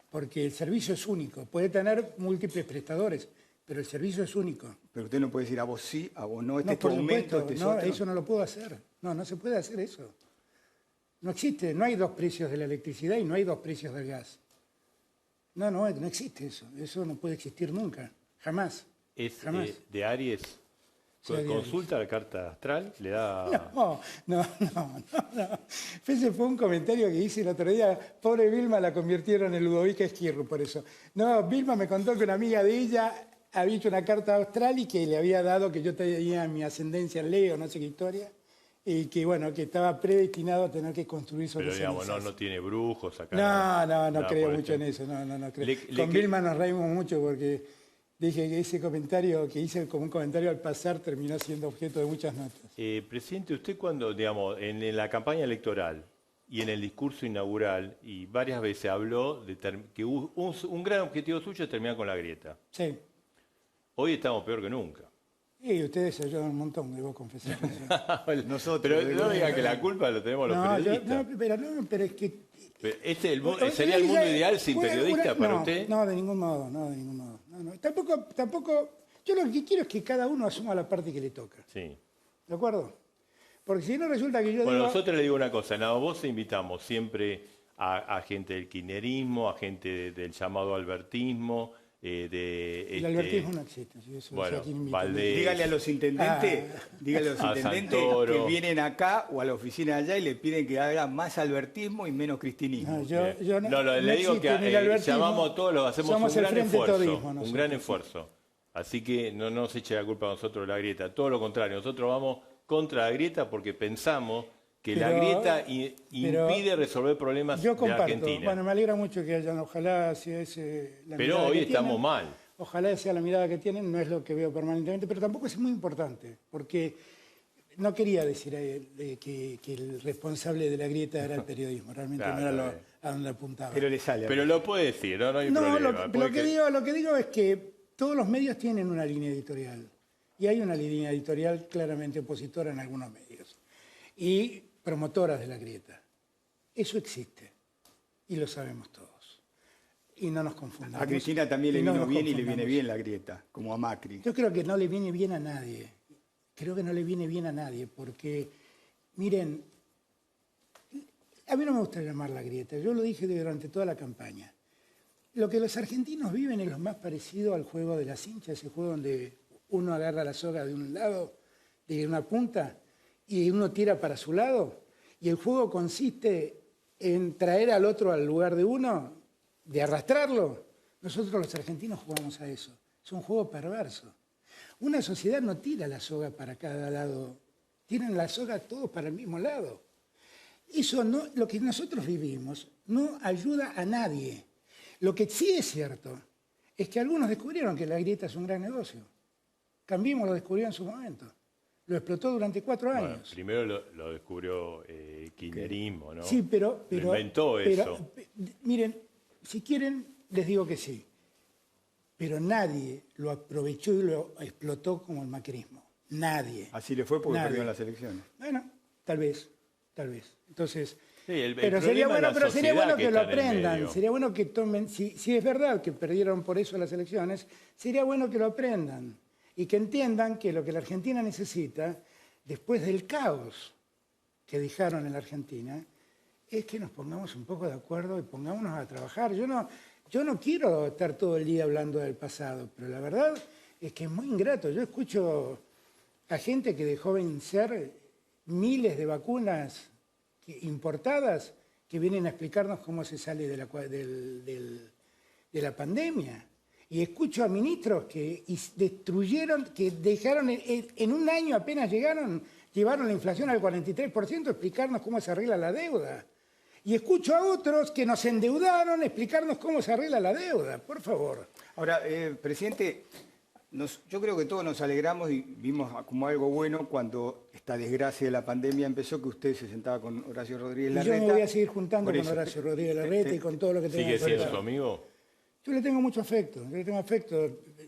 S2: Porque el servicio es único. Puede tener múltiples prestadores, pero el servicio es único.
S3: Pero usted no puede decir a vos sí, a vos no, este
S2: No,
S3: es tu
S2: por
S3: aumento,
S2: supuesto,
S3: este es
S2: no,
S3: otro.
S2: eso no lo puedo hacer. No se puede hacer eso. No existe, no hay dos precios de la electricidad y no hay dos precios del gas. No existe eso. Eso no puede existir nunca, jamás.
S1: Es
S2: Jamás.
S1: de Aries.
S2: Sí, de
S1: Consulta la carta astral, le da...
S2: No. Ese fue un comentario que hice el otro día. Pobre Vilma la convirtieron en Ludovica Esquirru por eso. No, Vilma me contó que una amiga de ella había hecho una carta austral y que le había dado que yo tenía mi ascendencia en Leo, no sé qué historia, y que bueno, que estaba predestinado a tener que construir sobre
S1: Pero digamos,
S2: cenizas.
S1: no tiene brujos acá.
S2: No
S1: nada
S2: creo
S1: por el
S2: mucho en
S1: estilo.
S2: eso, no creo.
S1: Le
S2: Con
S1: que-
S2: Vilma nos reímos mucho porque dije que ese comentario que hice como un comentario al pasar terminó siendo objeto de muchas notas.
S1: Presidente, usted cuando, digamos, en la campaña electoral y en el discurso inaugural, y varias veces habló de que un gran objetivo suyo es terminar con la grieta.
S2: Sí.
S1: Hoy estamos peor que nunca.
S2: Y ustedes ayudan un montón, debo confesar.
S3: Nosotros,
S1: Pero no diga que la culpa lo tenemos los periodistas.
S2: Pero es que...
S1: Pero ¿sería el mundo ideal sin periodistas para usted?
S2: No, de ningún modo. No. Tampoco... Yo lo que quiero es que cada uno asuma la parte que le toca.
S1: Sí.
S2: ¿De acuerdo? Porque si no resulta que yo
S1: Bueno,
S2: digo...
S1: nosotros le digo una cosa, en la voz invitamos siempre a gente del kirchnerismo, a gente del llamado albertismo,
S2: El albertismo no existe. Si eso,
S1: bueno,
S2: o sea, ¿quién invita?
S1: Valdés.
S3: dígale a los intendentes,
S1: A Santoro.
S3: que vienen acá o a la oficina de allá y le piden que haga más albertismo y menos cristinismo.
S2: No, yo
S1: No, le digo que
S2: existe ni el albertismo,
S1: llamamos a todos, los hacemos
S2: somos
S1: un
S2: el
S1: gran
S2: Frente
S1: esfuerzo.
S2: Todismo
S1: Un
S2: nosotros.
S1: gran esfuerzo. Así que no se eche la culpa a nosotros de la grieta. Todo lo contrario, nosotros vamos contra la grieta porque pensamos que la
S2: Pero-
S1: grieta
S2: pero
S1: impide resolver problemas
S2: Yo
S1: de
S2: comparto.
S1: Argentina.
S2: Bueno, me alegra mucho que hayan, ojalá sea ese la
S1: Pero
S2: mirada
S1: hoy
S2: que
S1: estamos
S2: tienen.
S1: mal.
S2: Ojalá sea la mirada que tienen, no es lo que veo permanentemente, pero tampoco es muy importante, porque no quería decir que el responsable de la grieta era el periodismo, realmente
S1: Claro,
S2: no era
S1: está bien.
S2: a donde apuntaba.
S3: Pero le sale.
S1: Pero lo puede decir, no hay
S2: No,
S1: problema.
S2: lo que digo es que todos los medios tienen una línea editorial, y hay una línea editorial claramente opositora en algunos medios, y promotoras de la grieta. Eso existe, y lo sabemos todos. Y no nos confundamos.
S3: A Cristina también le
S2: Y no
S3: vino
S2: nos
S3: bien y le viene
S2: confundamos.
S3: bien la grieta, como a Macri.
S2: Yo creo que no le viene bien a nadie. Creo que no le viene bien a nadie, porque, miren, a mí no me gusta llamar la grieta, yo lo dije durante toda la campaña. Lo que los argentinos viven es lo más parecido al juego de las hinchas, ese juego donde uno agarra la soga de un lado, de una punta, y uno tira para su lado, y el juego consiste en traer al otro al lugar de uno, de arrastrarlo, Nosotros los argentinos jugamos a eso. Es un juego perverso. Una sociedad no tira la soga para cada lado, tiran la soga todos para el mismo lado. Eso no, lo que nosotros vivimos no ayuda a nadie. Lo que sí es cierto es que algunos descubrieron que la grieta es un gran negocio. Cambiemos lo descubrió en su momento. Lo explotó durante 4 años.
S1: Bueno, primero lo descubrió kirchnerismo, ¿no?
S2: Sí, pero
S1: Lo inventó eso.
S2: Miren, si quieren, les digo que sí. Pero nadie lo aprovechó y lo explotó como el macrismo. Nadie.
S3: Así le fue porque
S2: Nadie.
S3: perdieron las elecciones.
S2: Bueno, tal vez. Entonces,
S1: Sí, el
S2: pero
S1: problema es la
S2: sería bueno
S1: sociedad
S2: que lo
S1: está en el
S2: aprendan.
S1: medio.
S2: Sería bueno que tomen, si es verdad que perdieron por eso las elecciones, sería bueno que lo aprendan y que entiendan que lo que la Argentina necesita, después del caos que dejaron en la Argentina, es que nos pongamos un poco de acuerdo y pongámonos a trabajar. Yo no quiero estar todo el día hablando del pasado, pero la verdad es que es muy ingrato. Yo escucho a gente que dejó vencer miles de vacunas importadas que vienen a explicarnos cómo se sale de la pandemia. Y escucho a ministros que destruyeron, que dejaron, en un año apenas llevaron la inflación al 43%, explicarnos cómo se arregla la deuda. Y escucho a otros que nos endeudaron explicarnos cómo se arregla la deuda, por favor.
S3: Ahora, presidente, yo creo que todos nos alegramos y vimos como algo bueno cuando esta desgracia de la pandemia empezó, que usted se sentaba con Horacio Rodríguez
S2: Y
S3: Larreta.
S2: yo me voy a seguir juntando
S3: Por
S2: con
S3: eso.
S2: Horacio Rodríguez Larreta y con todo lo que tenga
S1: ¿Sigue
S2: que
S1: siendo
S2: ver.
S1: su amigo?
S2: Yo le tengo mucho afecto,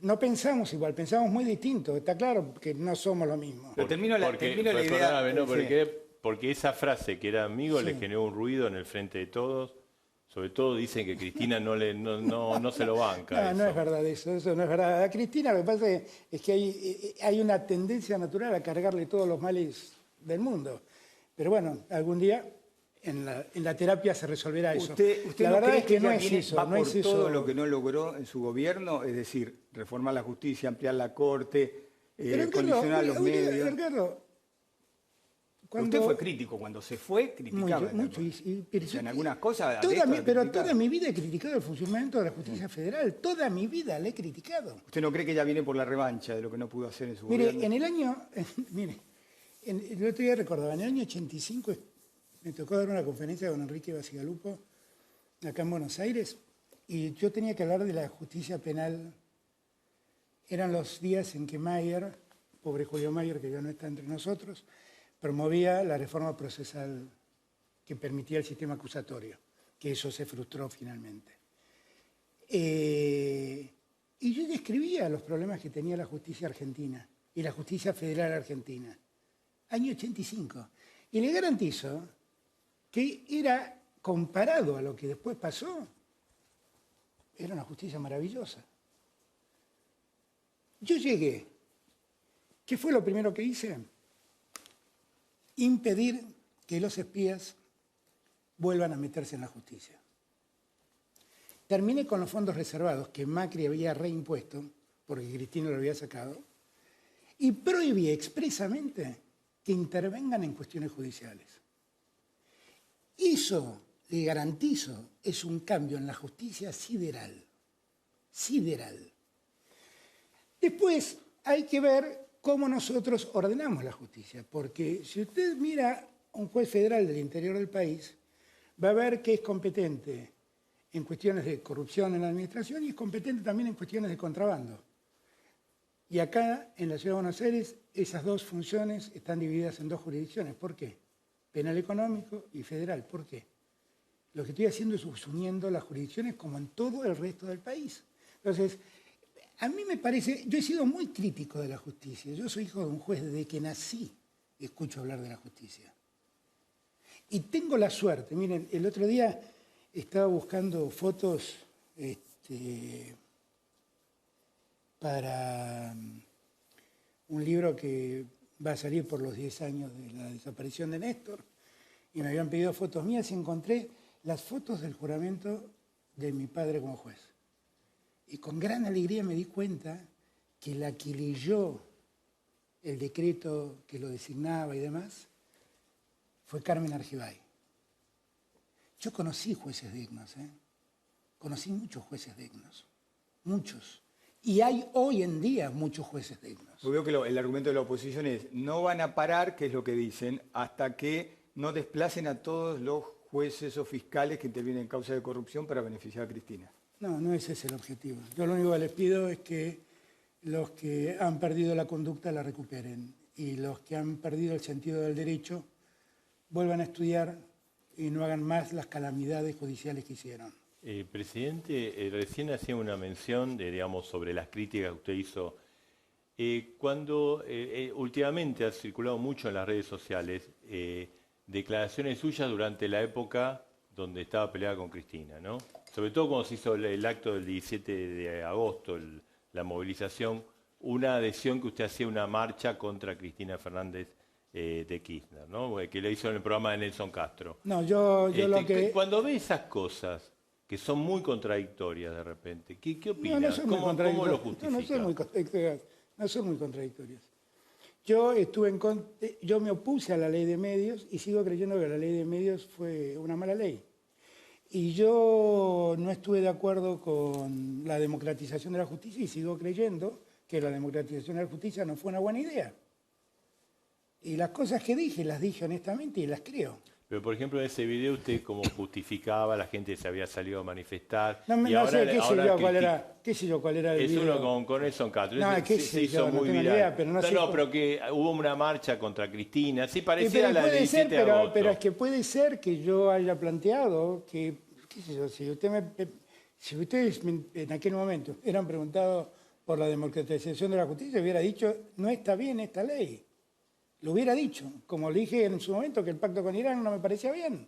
S2: No pensamos igual, pensamos muy distinto. Está claro que no somos lo mismo.
S3: Pero termino la idea.
S1: Perdóname, no,
S3: Sí.
S1: porque esa frase que era amigo le
S2: Sí.
S1: generó un ruido en el frente de todos. Sobre todo dicen que Cristina no se lo banca.
S2: No
S1: eso.
S2: es verdad eso no es verdad. A Cristina lo que pasa es que hay una tendencia natural a cargarle todos los males del mundo. Pero bueno, algún día en la terapia se resolverá eso.
S3: ¿Usted
S2: la
S3: no
S2: verdad
S3: cree
S2: es que
S3: ella
S2: no es
S3: viene-
S2: eso.
S3: va
S2: no
S3: por
S2: es eso.
S3: todo lo que no logró en su gobierno? Es decir, reformar la justicia, ampliar la corte,
S2: Pero,
S3: condicionar los medios.
S2: Edgardo,
S3: Usted fue crítico, cuando se fue, criticaba.
S2: Mucho. Pero
S3: O sea, en algunas cosas.
S2: pero toda mi vida he criticado el funcionamiento de la justicia federal. Toda mi vida la he criticado.
S3: ¿Usted no cree que ella viene por la revancha de lo que no pudo hacer en su
S2: Mire,
S3: gobierno?
S2: en el año, el otro día recordaba, en el año 85 me tocó dar una conferencia con Enrique Bacigalupo acá en Buenos Aires y yo tenía que hablar de la justicia penal. Eran los días en que Mayer, pobre Julio Mayer, que ya no está entre nosotros, promovía la reforma procesal que permitía el sistema acusatorio, que eso se frustró finalmente. Y yo describía los problemas que tenía la justicia argentina y la justicia federal argentina. Año 85. Y le garantizo que era, comparado a lo que después pasó, era una justicia maravillosa. Yo llegué. ¿Qué fue lo primero que hice? Impedir que los espías vuelvan a meterse en la justicia. Terminé con los fondos reservados que Macri había reimpuesto, porque Cristina lo había sacado, y prohibí expresamente que intervengan en cuestiones judiciales. Eso, le garantizo, es un cambio en la justicia sideral. Sideral. Después hay que ver cómo nosotros ordenamos la justicia, porque si usted mira a un juez federal del interior del país, va a ver que es competente en cuestiones de corrupción en la administración y es competente también en cuestiones de contrabando. Y acá, en la Ciudad de Buenos Aires, esas dos funciones están divididas en dos jurisdicciones. ¿Por qué? Penal económico y federal. ¿Por qué? Lo que estoy haciendo es subsumiendo las jurisdicciones como en todo el resto del país. Entonces, a mí me parece, yo he sido muy crítico de la justicia. Yo soy hijo de un juez, desde que nací escucho hablar de la justicia. Y tengo la suerte, miren, el otro día estaba buscando fotos para un libro que va a salir por los 10 años de la desaparición de Néstor, y me habían pedido fotos mías y encontré las fotos del juramento de mi padre como juez. Y con gran alegría me di cuenta que la que leyó el decreto que lo designaba y demás fue Carmen Argibay. Yo conocí jueces dignos, conocí muchos jueces dignos. muchos. Y hay hoy en día muchos jueces dignos.
S3: Yo veo que el argumento de la oposición es, no van a parar, que es lo que dicen, hasta que no desplacen a todos los jueces o fiscales que intervienen en causa de corrupción para beneficiar a Cristina.
S2: No, no ese es el objetivo. Yo lo único que les pido es que los que han perdido la conducta la recuperen y los que han perdido el sentido del derecho vuelvan a estudiar y no hagan más las calamidades judiciales que hicieron.
S1: Presidente, recién hacía una mención, digamos, sobre las críticas que usted hizo. Cuando últimamente ha circulado mucho en las redes sociales declaraciones suyas durante la época donde estaba peleada con Cristina, ¿no? Sobre todo cuando se hizo el acto del 17 de agosto, la movilización, una adhesión que usted hacía una marcha contra Cristina Fernández de Kirchner, ¿no? Que le hizo en el programa de Nelson Castro.
S2: No, yo lo que...
S1: Cuando ve esas cosas que son muy contradictorias de repente, ¿qué opina?
S2: No son muy
S1: ¿Cómo lo
S2: contradictorias.
S1: justifica?
S2: No son muy contradictorias. No son muy contradictorias. Yo me opuse a la ley de medios y sigo creyendo que la ley de medios fue una mala ley. Y yo no estuve de acuerdo con la democratización de la justicia y sigo creyendo que la democratización de la justicia no fue una buena idea. Y las cosas que dije, las dije honestamente y las creo.
S1: Pero, por ejemplo, en ese video usted cómo justificaba, la gente se había salido a manifestar.
S2: No sé qué sé yo cuál era el
S1: es
S2: video.
S1: Es uno con Nelson Castro.
S2: No,
S1: se hizo muy viral.
S2: Idea, pero no sé
S1: pero que hubo una marcha contra Cristina. Sí, parecía la del 17 de agosto.
S2: Pero es que puede ser que yo haya planteado que, qué sé yo, si ustedes en aquel momento hubieran preguntado por la democratización de la justicia, hubiera dicho, no está bien esta ley. Lo hubiera dicho, como le dije en su momento que el pacto con Irán no me parecía bien.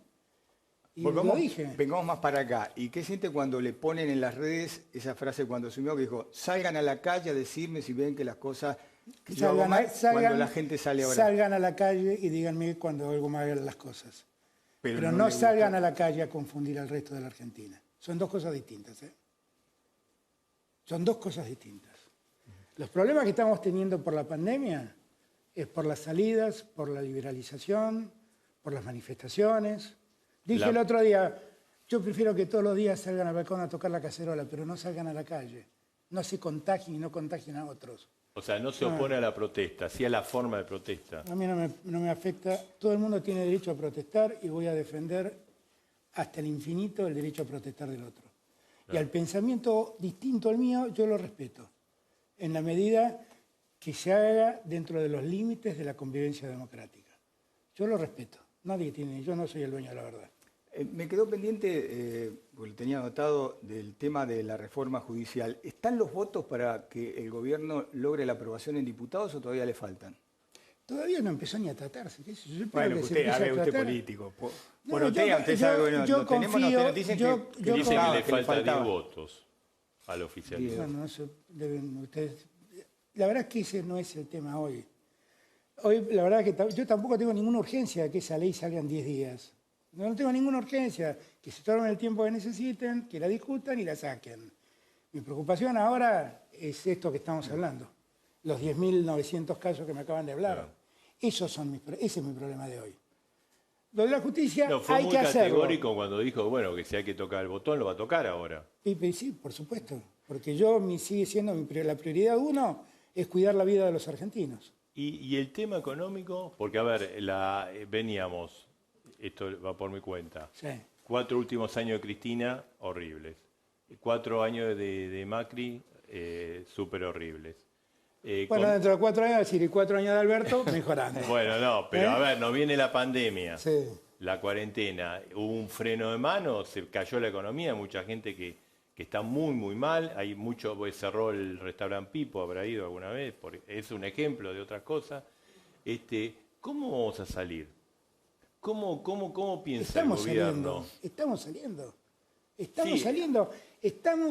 S2: Y lo dije.
S3: Vengamos más para acá. ¿Y qué siente cuando le ponen en las redes esa frase cuando asumió que dijo, salgan a la calle a decirme si ven que las cosas que yo hago mal, cuando la gente sale ahora?
S2: Salgan a la calle y díganme cuando algo mal las cosas. Pero no salgan a la calle a confundir al resto de la Argentina. Son dos cosas distintas, ¿eh? Son dos cosas distintas. Los problemas que estamos teniendo por la pandemia es por las salidas, por la liberalización, por las manifestaciones. Dije el otro día, yo prefiero que todos los días salgan al balcón a tocar la cacerola, pero no salgan a la calle. No se contagien y no contagien a otros.
S1: O sea, no se opone a la protesta, sí a la forma de protesta.
S2: A mí no me afecta. Todo el mundo tiene derecho a protestar y voy a defender hasta el infinito el derecho a protestar del otro. Claro. Y al pensamiento distinto al mío, yo lo respeto. En la medida que se haga dentro de los límites de la convivencia democrática. Yo lo respeto. Yo no soy el dueño de la verdad.
S3: Me quedó pendiente, porque lo tenía anotado, del tema de la reforma judicial. ¿Están los votos para que el gobierno logre la aprobación en diputados o todavía le faltan?
S2: Todavía no empezó ni a tratarse.
S3: Bueno, usted político. Usted sabe, bueno,
S2: yo confío,
S1: dicen que le falta 10 votos al oficialismo.
S2: Bueno, eso deben ustedes... La verdad es que ese no es el tema hoy. Hoy, la verdad es que yo tampoco tengo ninguna urgencia de que esa ley salga en 10 días. No tengo ninguna urgencia. Que se tomen el tiempo que necesiten, que la discutan y la saquen. Mi preocupación ahora es esto que estamos hablando. Los 10.900 casos que me acaban de hablar. Claro. Ese es mi problema de hoy. Lo de la justicia hay que hacerlo.
S1: Fue muy categórico cuando dijo, bueno, que si hay que tocar el botón, lo va a tocar ahora.
S2: Sí, por supuesto. Porque sigue siendo la prioridad uno es cuidar la vida de los argentinos.
S1: Y el tema económico, porque a ver, veníamos, esto va por mi cuenta,
S2: sí.
S1: 4 últimos años de Cristina, horribles. 4 años de Macri, súper horribles.
S2: Bueno, dentro de 4 años, decir, y 4 años de Alberto, mejorando.
S1: Bueno, no, pero a ver, nos viene la pandemia,
S2: sí.
S1: La cuarentena, hubo un freno de mano, se cayó la economía, mucha gente que está muy, muy mal. Hay mucho, pues, cerró el restaurante Pipo, habrá ido alguna vez, es un ejemplo de otra cosa. ¿Cómo vamos a salir? ¿Cómo piensa el gobierno?
S2: Estamos saliendo.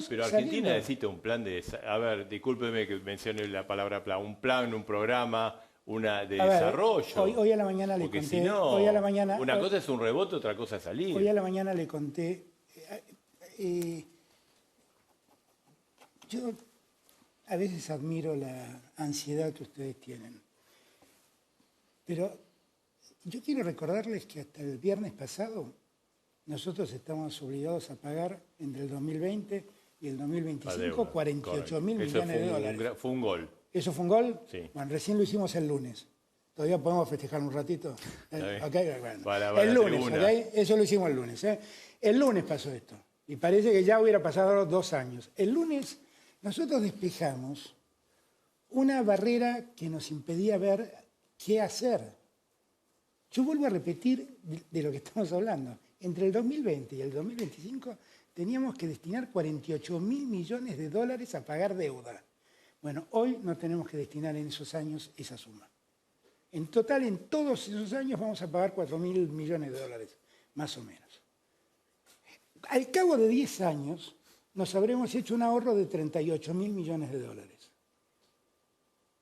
S1: Pero Argentina necesita un plan de... A ver, discúlpeme que mencione la palabra plan. Un plan, un programa, de desarrollo.
S2: Hoy a la mañana le conté...
S1: Si no,
S2: hoy a la mañana,
S1: una cosa es un rebote, otra cosa es salir.
S2: Hoy a la mañana le conté... Yo a veces admiro la ansiedad que ustedes tienen. Pero yo quiero recordarles que hasta el viernes pasado nosotros estamos obligados a pagar entre el 2020 y el 2025 48.000 millones de dólares.
S1: Fue un gol.
S2: ¿Eso fue un gol?
S1: Sí.
S2: Bueno, recién lo hicimos el lunes. ¿Todavía podemos festejar un ratito? Okay, bueno.
S1: Para
S2: el lunes,
S1: tribuna.
S2: ¿okay? Eso lo hicimos el lunes. El lunes pasó esto. Y parece que ya hubiera pasado 2 años. El lunes nosotros despejamos una barrera que nos impedía ver qué hacer. Yo vuelvo a repetir de lo que estamos hablando. Entre el 2020 y el 2025 teníamos que destinar 48.000 millones de dólares a pagar deuda. Bueno, hoy no tenemos que destinar en esos años esa suma. En total, en todos esos años vamos a pagar 4.000 millones de dólares, más o menos. Al cabo de 10 años nos habremos hecho un ahorro de 38.000 millones de dólares.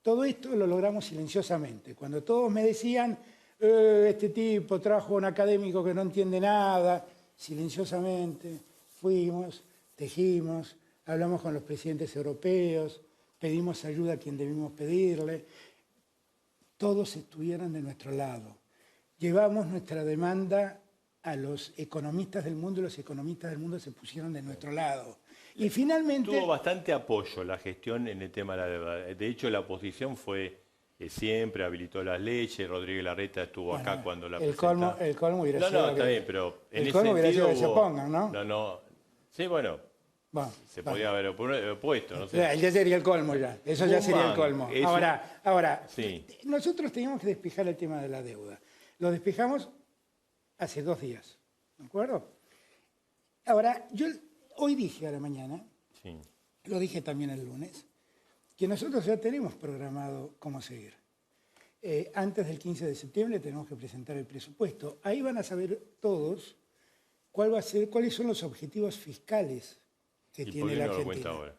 S2: Todo esto lo logramos silenciosamente. Cuando todos me decían, este tipo trajo un académico que no entiende nada, silenciosamente fuimos, tejimos, hablamos con los presidentes europeos, pedimos ayuda a quien debimos pedirle. Todos estuvieron de nuestro lado. Llevamos nuestra demanda a los economistas del mundo y los economistas del mundo se pusieron de nuestro lado. Y finalmente...
S1: Tuvo bastante apoyo la gestión en el tema de la deuda. De hecho, la oposición fue siempre, habilitó las leyes. Rodríguez Larreta estuvo acá cuando la presentó.
S2: El colmo hubiera sido...
S1: No, está bien, pero en
S2: el
S1: ese
S2: colmo hubiera sido que se
S1: sentido
S2: opongan, ¿no?
S1: No. Sí, bueno, se podía haber opuesto, no sé.
S2: Ya sería el colmo ya. Eso ya sería el colmo. Ahora,
S1: sí.
S2: Nosotros teníamos que despejar el tema de la deuda. Lo despejamos hace 2 días, ¿de acuerdo? Ahora, yo hoy dije a la mañana,
S1: Sí.
S2: lo dije también el lunes, que nosotros ya tenemos programado cómo seguir. Antes del 15 de septiembre tenemos que presentar el presupuesto. Ahí van a saber todos cuáles son los objetivos fiscales que tiene la Argentina.
S1: ¿Y por qué no lo cuenta ahora?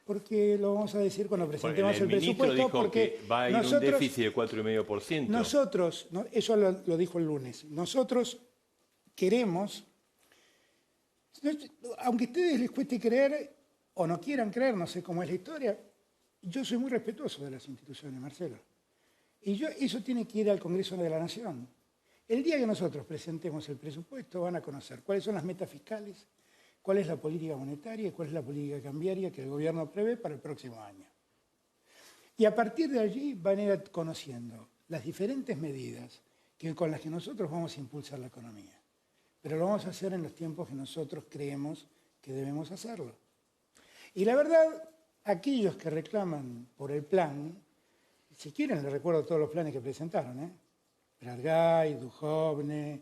S2: Porque lo vamos a decir cuando presentemos el presupuesto.
S1: El ministro dijo
S2: porque
S1: que va a ir un déficit de 4,5%.
S2: Nosotros, eso lo dijo el lunes, nosotros queremos, aunque a ustedes les cueste creer o no quieran creer, no sé cómo es la historia, yo soy muy respetuoso de las instituciones, Marcelo. Y eso tiene que ir al Congreso de la Nación. El día que nosotros presentemos el presupuesto van a conocer cuáles son las metas fiscales, cuál es la política monetaria y cuál es la política cambiaria que el gobierno prevé para el próximo año. Y a partir de allí van a ir conociendo las diferentes medidas con las que nosotros vamos a impulsar la economía. Pero lo vamos a hacer en los tiempos que nosotros creemos que debemos hacerlo. Y la verdad, aquellos que reclaman por el plan, si quieren les recuerdo todos los planes que presentaron, Bradgay, Duhovne,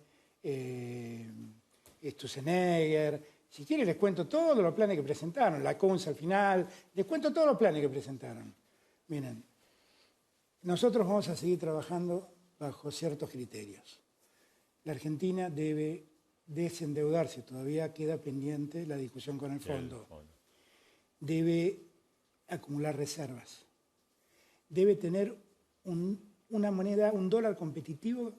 S2: Sturzenegger. Si quieren les cuento todos los planes que presentaron, la CUNS al final, les cuento todos los planes que presentaron. Miren, nosotros vamos a seguir trabajando bajo ciertos criterios. La Argentina debe desendeudarse, todavía queda pendiente la discusión con el fondo. Debe acumular reservas. Debe tener una moneda, un dólar competitivo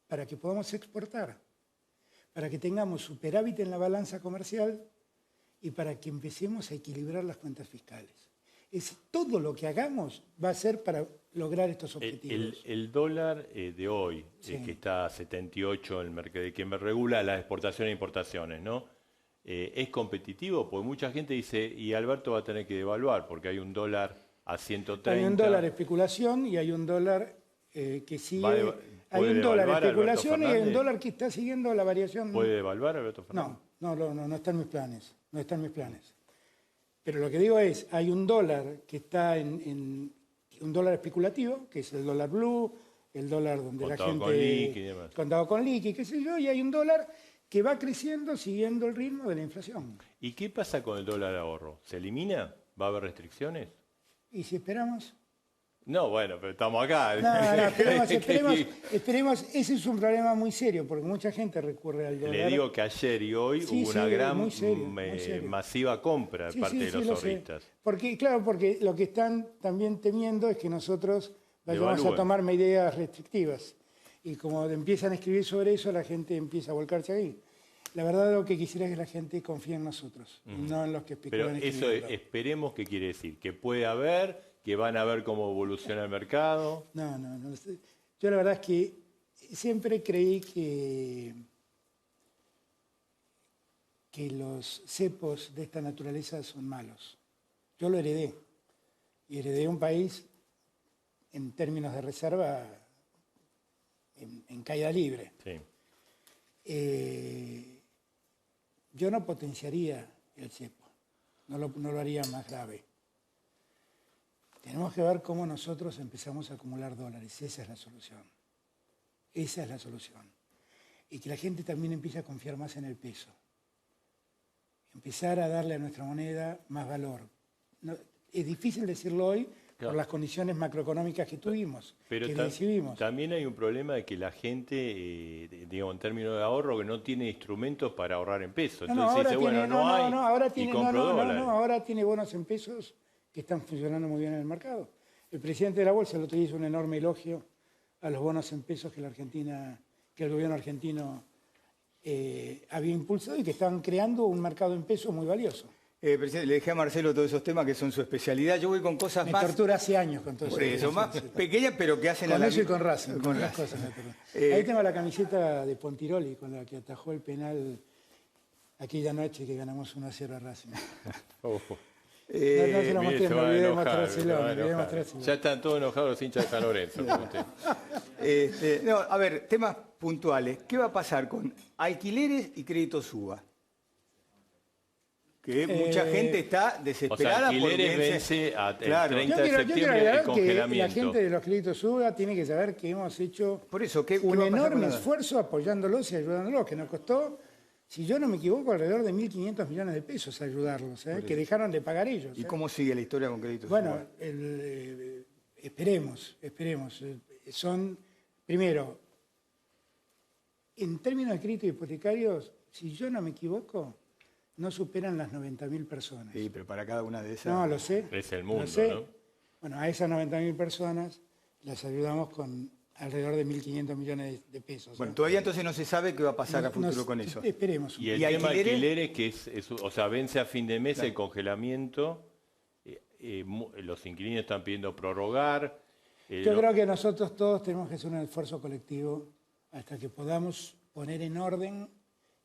S2: para que podamos exportar, para que tengamos superávit en la balanza comercial y para que empecemos a equilibrar las cuentas fiscales. Todo lo que hagamos va a ser para lograr estos objetivos.
S1: El dólar de hoy, que está a 78 en el mercado de quien regula las exportaciones e importaciones, ¿no? ¿Es competitivo? Porque mucha gente dice, y Alberto va a tener que devaluar porque hay un dólar a 130.
S2: Hay un dólar especulación y hay un dólar que sigue... Hay un
S1: ¿Puede
S2: dólar
S1: devaluar
S2: especulación y
S1: Alberto
S2: hay un
S1: Fernández?
S2: dólar que está siguiendo la variación.
S1: ¿Puede devaluar Alberto Fernández?
S2: No está en mis planes. No está en mis planes. Pero lo que digo es, hay un dólar que está en un dólar especulativo, que es el dólar blue, el dólar donde
S1: Contado
S2: la gente...
S1: con liqui y demás.
S2: Contado con liqui, qué sé yo, y hay un dólar que va creciendo siguiendo el ritmo de la inflación.
S1: ¿Y qué pasa con el dólar ahorro? ¿Se elimina? ¿Va a haber restricciones?
S2: ¿Y si esperamos?
S1: No, bueno, pero estamos acá.
S2: Esperemos. Ese es un problema muy serio, porque mucha gente recurre al dólar.
S1: Le digo que ayer y hoy hubo una gran
S2: muy serio.
S1: masiva compra de parte de los ahorristas.
S2: Porque lo que están también temiendo es que nosotros vayamos a tomar medidas restrictivas. Y como empiezan a escribir sobre eso, la gente empieza a volcarse ahí. La verdad lo que quisiera es que la gente confíe en nosotros, no en los que especulan.
S1: Pero eso esperemos qué quiere decir, que puede haber, que van a ver cómo evoluciona el mercado.
S2: No. Yo la verdad es que siempre creí que que los cepos de esta naturaleza son malos. Yo lo heredé. Y heredé un país, en términos de reserva, en caída libre.
S1: Sí.
S2: Yo no potenciaría el cepo, no lo haría más grave. Tenemos que ver cómo nosotros empezamos a acumular dólares, esa es la solución. Esa es la solución. Y que la gente también empiece a confiar más en el peso. Empezar a darle a nuestra moneda más valor. Es difícil decirlo hoy por las condiciones macroeconómicas que tuvimos,
S1: pero
S2: que recibimos.
S1: También hay un problema de que la gente, digamos, en términos de ahorro, que no tiene instrumentos para ahorrar en pesos. Entonces
S2: ahora tiene bonos en pesos que están funcionando muy bien en el mercado. El presidente de la Bolsa el otro día hizo un enorme elogio a los bonos en pesos que el gobierno argentino había impulsado y que estaban creando un mercado en pesos muy valioso.
S3: Presidente, le dejé a Marcelo todos esos temas que son su especialidad. Yo voy con cosas
S2: Me
S3: más...
S2: Me tortura hace años con todo eso.
S3: Por eso, más pequeñas, pero que hacen
S2: con
S3: a la
S2: eso y con Racing.
S3: Con Racing.
S2: Cosas ahí tengo la camiseta de Pontiroli, con la que atajó el penal aquella noche que ganamos 1-0 a Racing.
S1: Oh.
S2: No se lo mostré, me olvidé de mostrárselo.
S1: Ya están todos enojados los hinchas de San Lorenzo.
S3: A ver, temas puntuales. ¿Qué va a pasar con alquileres y créditos UBA? Que mucha gente está desesperada.
S1: O sea, alquileres vence el 30 de septiembre el congelamiento.
S2: La gente de los créditos UBA tiene que saber que hemos hecho
S3: por eso,
S2: un enorme esfuerzo apoyándolos y ayudándolos, que nos costó, si yo no me equivoco, alrededor de 1.500 millones de pesos ayudarlos, que dejaron de pagar ellos.
S3: ¿Y cómo sigue la historia con créditos
S2: UBA?
S3: UBA?
S2: Esperemos. Son, primero, en términos de créditos hipotecarios, si yo no me equivoco, no superan las 90.000 personas.
S3: Sí, pero para cada una de esas...
S2: No, lo sé.
S1: Es el mundo, ¿no?
S2: Bueno, a esas 90.000 personas las ayudamos con alrededor de 1.500 millones de pesos.
S3: Bueno, todavía entonces no se sabe qué va a pasar a futuro con eso.
S2: Esperemos.
S1: Y el tema de alquileres, que o sea, vence a fin de mes el congelamiento, los inquilinos están pidiendo prorrogar.
S2: Yo creo que nosotros todos tenemos que hacer un esfuerzo colectivo hasta que podamos poner en orden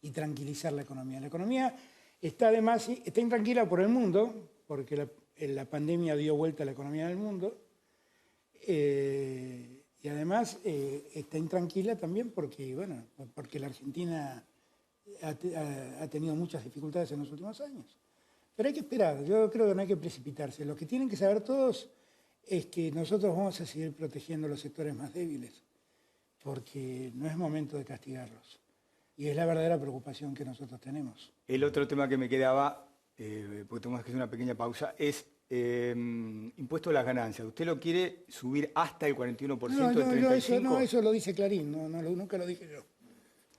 S2: y tranquilizar la economía. La economía está intranquila por el mundo, porque la pandemia dio vuelta a la economía del mundo, y además está intranquila también porque la Argentina ha tenido muchas dificultades en los últimos años. Pero hay que esperar, yo creo que no hay que precipitarse. Lo que tienen que saber todos es que nosotros vamos a seguir protegiendo los sectores más débiles, porque no es momento de castigarlos. Y es la verdadera preocupación que nosotros tenemos.
S3: El otro tema que me quedaba, porque tenemos que hacer una pequeña pausa, es impuesto a las ganancias. ¿Usted lo quiere subir hasta el 41%, del 35%?
S2: Eso lo dice Clarín, nunca lo dije yo.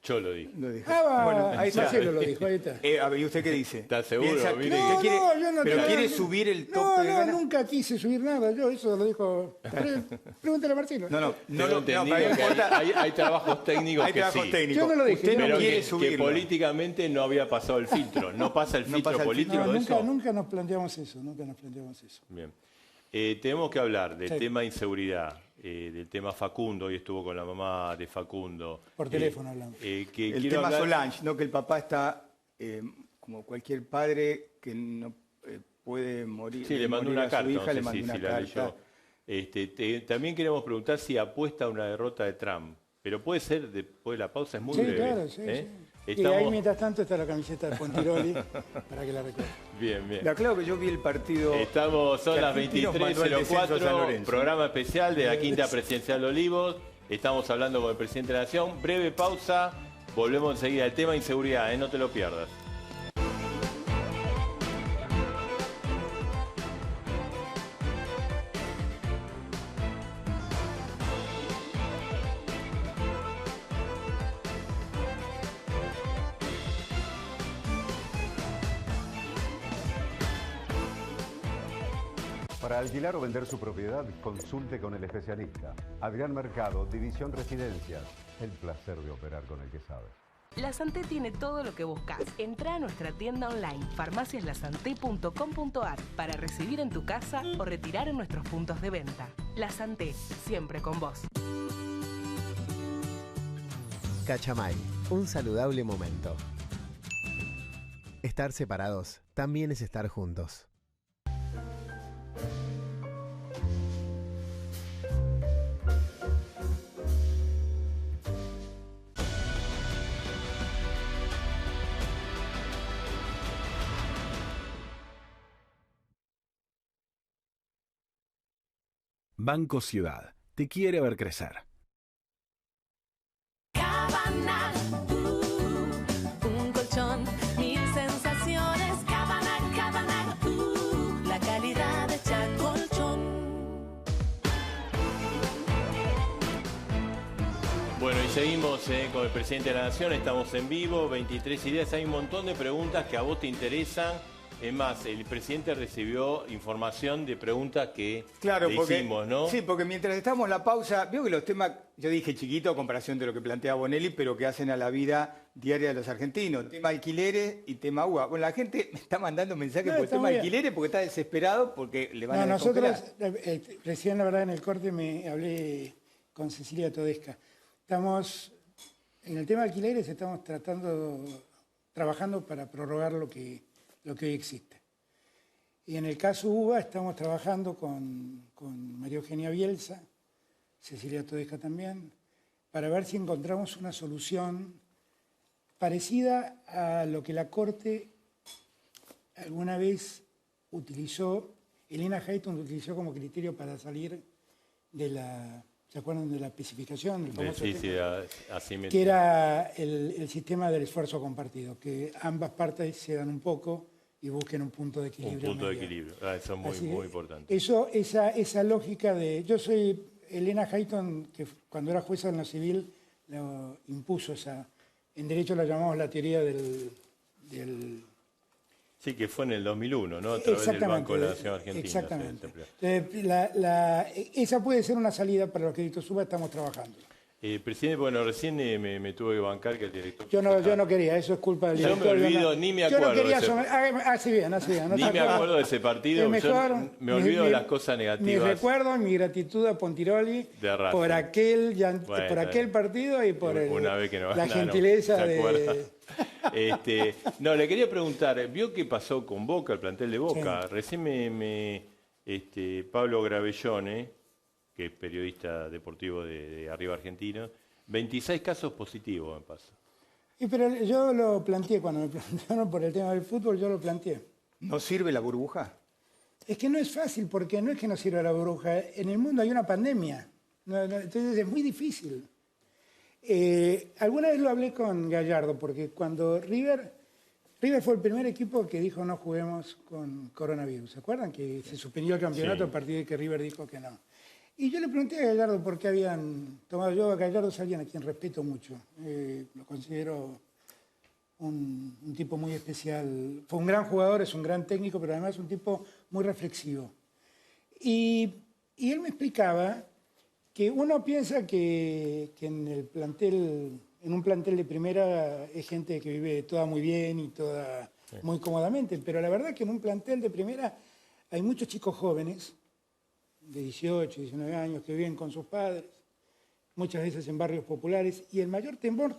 S1: Yo lo dije.
S3: Bueno, ahí está.
S2: Marcelo lo dijo, ahí está.
S3: ¿Y usted qué dice?
S1: ¿Estás seguro?
S3: ¿Quiere subir el tope de ganancias?
S2: No, nunca quise subir nada. Eso lo dijo... Pregúntale a Marcelo.
S1: Hay trabajos técnicos que sí.
S2: Yo no lo dije.
S3: Usted
S1: pero
S3: no quiere subirlo.
S1: Que políticamente no había pasado el filtro. ¿No pasa el filtro político de eso?
S2: Nunca nos planteamos eso.
S1: Bien. Tenemos que hablar del tema de inseguridad, del tema Facundo. Hoy estuvo con la mamá de Facundo.
S2: Por teléfono hablamos.
S3: El tema Solange, ¿no? Que el papá está, como cualquier padre que no puede morir.
S1: Sí, le mandó una carta.
S3: Su hija, le mandó una carta.
S1: También queremos preguntar si apuesta a una derrota de Trump. Pero puede ser después de la pausa, es muy breve.
S2: Claro, sí. Y ahí, mientras tanto, está la camiseta de Pontiroli para que la recuerde.
S1: Bien.
S3: Claro que yo vi el partido...
S1: Son las 23:04, programa especial de la Quinta Presidencial de Olivos. Estamos hablando con el Presidente de la Nación. Breve pausa, volvemos enseguida. El tema inseguridad, no te lo pierdas.
S4: Para alquilar o vender su propiedad, consulte con el especialista. Adrián Mercado, División Residencias. El placer de operar con el que sabe.
S5: La Santé tiene todo lo que buscas. Entra a nuestra tienda online farmaciaslasanté.com.ar para recibir en tu casa o retirar en nuestros puntos de venta. La Santé, siempre con vos.
S6: Cachamay, un saludable momento. Estar separados también es estar juntos.
S7: Banco Ciudad te quiere ver crecer.
S8: Cabanal, un colchón, 1000 sensaciones. Cabanal, Cabanal, la calidad de Chacolchón.
S1: Bueno, y seguimos con el presidente de la Nación, estamos en vivo, 23 ideas, hay un montón de preguntas que a vos te interesan. Es más, el presidente recibió información de preguntas que le hicimos, ¿no?
S3: Sí, porque mientras estábamos en la pausa, veo que los temas, yo dije chiquito a comparación de lo que plantea Bonelli, pero que hacen a la vida diaria de los argentinos. Tema alquileres y tema UBA. Bueno, la gente me está mandando mensajes por el tema alquileres porque está desesperado porque le van a descongelar.
S2: Nosotros, recién la verdad en el corte me hablé con Cecilia Todesca. Estamos, en el tema de alquileres estamos trabajando para prorrogar lo que hoy existe. Y en el caso UBA estamos trabajando con María Eugenia Bielsa, Cecilia Todesca también, para ver si encontramos una solución parecida a lo que la Corte alguna vez utilizó, Elena Hayton utilizó como criterio para salir de la, ¿se acuerdan de la especificación? Del famoso
S1: así
S2: que era el sistema del esfuerzo compartido, que ambas partes se dan un poco y busquen un punto de equilibrio.
S1: Un punto de equilibrio, eso es muy importante.
S2: Esa lógica de... Yo soy Elena Hayton, que cuando era jueza en lo civil, lo impuso esa... En derecho la llamamos la teoría del...
S1: Sí, que fue en el 2001, ¿no? A través del Banco de la Nación Argentina.
S2: Exactamente. Esa puede ser una salida para los créditos UBA, estamos trabajando.
S1: Presidente, bueno, recién me tuve que bancar que el director...
S2: Yo no quería, eso es culpa del director.
S1: Yo me olvido, ni me acuerdo.
S2: Yo no quería... Así bien. No
S1: ni me acuerdo de ese partido,
S2: mejor,
S1: me olvido de las cosas negativas.
S2: Mi recuerdo, mi gratitud a Pontiroli por aquel partido y por la gentileza de...
S1: No, le quería preguntar, ¿vio qué pasó con Boca, el plantel de Boca? Sí. Recién Pablo Gravellone, que es periodista deportivo de Arriba Argentino, 26 casos positivos me pasa.
S2: Pero yo lo planteé, cuando me preguntaron por el tema del fútbol, yo lo planteé.
S3: ¿No sirve la burbuja?
S2: Es que no es fácil, porque no es que no sirva la burbuja. En el mundo hay una pandemia, entonces es muy difícil. Alguna vez lo hablé con Gallardo, porque cuando River fue el primer equipo que dijo no juguemos con coronavirus. ¿Se acuerdan? Que se suspendió el campeonato a partir de que River dijo que no. Y yo le pregunté a Gallardo por qué habían tomado... Yo a Gallardo es alguien a quien respeto mucho. Lo considero un tipo muy especial. Fue un gran jugador, es un gran técnico, pero además un tipo muy reflexivo. Y él me explicaba que uno piensa que en un plantel de primera es gente que vive toda muy bien y toda muy cómodamente, pero la verdad que en un plantel de primera hay muchos chicos jóvenes de 18, 19 años que viven con sus padres, muchas veces en barrios populares, y el mayor temor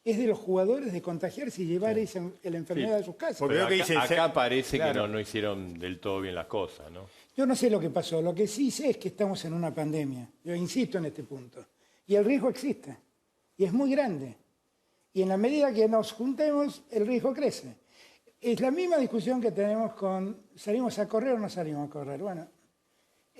S2: es de los jugadores de contagiarse y llevar la enfermedad a sus casas.
S1: Porque acá parece que no hicieron del todo bien las cosas, ¿no?
S2: Yo no sé lo que pasó, lo que sí sé es que estamos en una pandemia, yo insisto en este punto, y el riesgo existe, y es muy grande, y en la medida que nos juntemos, el riesgo crece. Es la misma discusión que tenemos con, ¿salimos a correr o no salimos a correr? Bueno,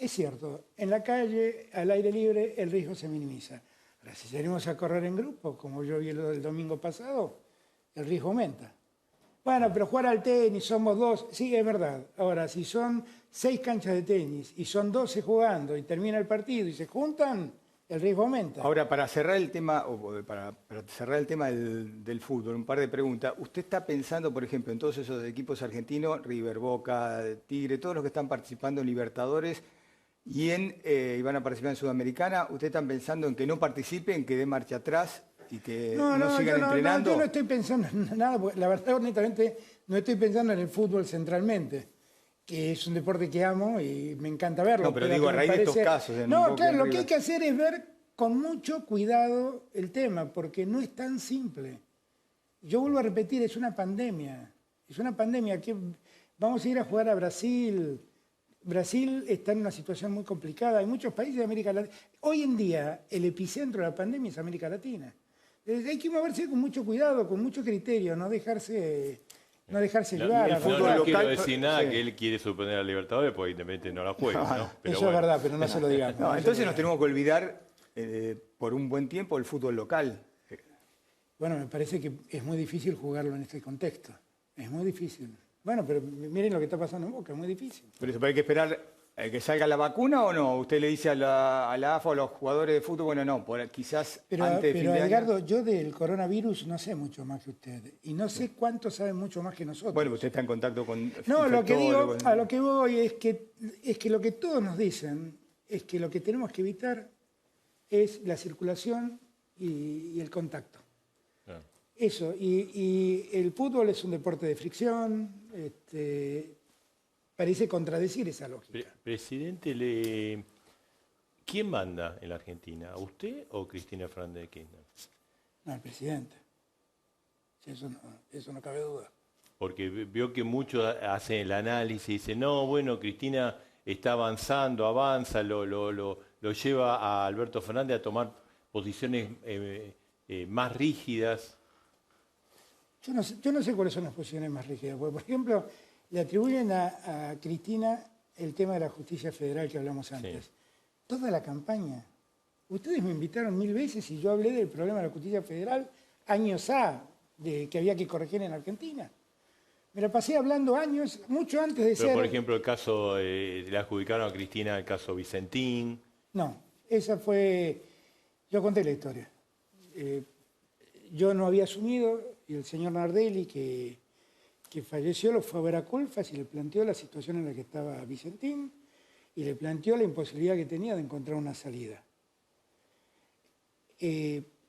S2: es cierto, en la calle, al aire libre, el riesgo se minimiza. Ahora, si salimos a correr en grupo, como yo vi el domingo pasado, el riesgo aumenta. Bueno, pero jugar al tenis, somos 2, sí, es verdad. Ahora, si son 6 canchas de tenis y son 12 jugando y termina el partido y se juntan, el riesgo aumenta.
S3: Ahora, para cerrar el tema, del fútbol, un par de preguntas. ¿Usted está pensando, por ejemplo, en todos esos equipos argentinos, River, Boca, Tigre, todos los que están participando en Libertadores, y van a participar en Sudamericana, ¿ustedes están pensando en que no participen, que dé marcha atrás y que no sigan entrenando?
S2: Yo no estoy pensando en nada, porque la verdad, honestamente, no estoy pensando en el fútbol centralmente, que es un deporte que amo y me encanta verlo.
S3: No, pero digo, a raíz de estos casos.
S2: No, claro, lo que hay que hacer es ver con mucho cuidado el tema, porque no es tan simple. Yo vuelvo a repetir, es una pandemia. Es una pandemia que vamos a ir a jugar a Brasil. Brasil está en una situación muy complicada. Hay muchos países de América Latina. Hoy en día el epicentro de la pandemia es América Latina. Entonces, hay que moverse con mucho cuidado, con mucho criterio, no dejarse llevar.
S1: El fútbol no
S3: local,
S1: quiero decir nada
S3: sí.
S1: que él quiere suspender a Libertadores porque Independiente no la juega, ¿no? Pero
S2: Eso es verdad, pero no se lo digamos.
S3: No, entonces nos tenemos que olvidar por un buen tiempo el fútbol local.
S2: Bueno, me parece que es muy difícil jugarlo en este contexto. Es muy difícil. Bueno, pero miren lo que está pasando en Boca, es muy difícil.
S3: Pero eso, ¿hay que esperar que salga la vacuna o no? Usted le dice a la AFA o a los jugadores de fútbol, bueno, no, quizás antes de fin de
S2: Edgardo,
S3: año.
S2: yo del coronavirus no sé mucho más que usted. Y no sé cuántos saben mucho más que nosotros.
S3: Bueno, usted está en contacto con
S2: No, lo que digo,
S3: infectólogos.
S2: a lo que voy es que lo que todos nos dicen es que lo que tenemos que evitar es la circulación y el contacto.
S1: Claro.
S2: Eso, y el fútbol es un deporte de fricción, parece contradecir esa lógica.
S1: Presidente, ¿quién manda en la Argentina? ¿Usted o Cristina Fernández de Kirchner?
S2: No, el presidente. Sí, eso no cabe duda.
S1: Porque veo que muchos hacen el análisis y dicen, no, bueno, Cristina está avanzando, avanza, lo lleva a Alberto Fernández a tomar posiciones más rígidas.
S2: Yo no sé cuáles son las posiciones más rígidas. Porque, por ejemplo, le atribuyen a Cristina el tema de la justicia federal que hablamos antes.
S1: Sí.
S2: Toda la campaña. Ustedes me invitaron 1000 veces y yo hablé del problema de la justicia federal años que había que corregir en Argentina. Me la pasé hablando años, mucho antes de ser...
S1: Pero, por ejemplo, el caso, le adjudicaron a Cristina el caso Vicentín.
S2: No, esa fue... Yo conté la historia. Yo no había asumido y el señor Nardelli, que falleció, lo fue a ver a Colfas y le planteó la situación en la que estaba Vicentín y le planteó la imposibilidad que tenía de encontrar una salida.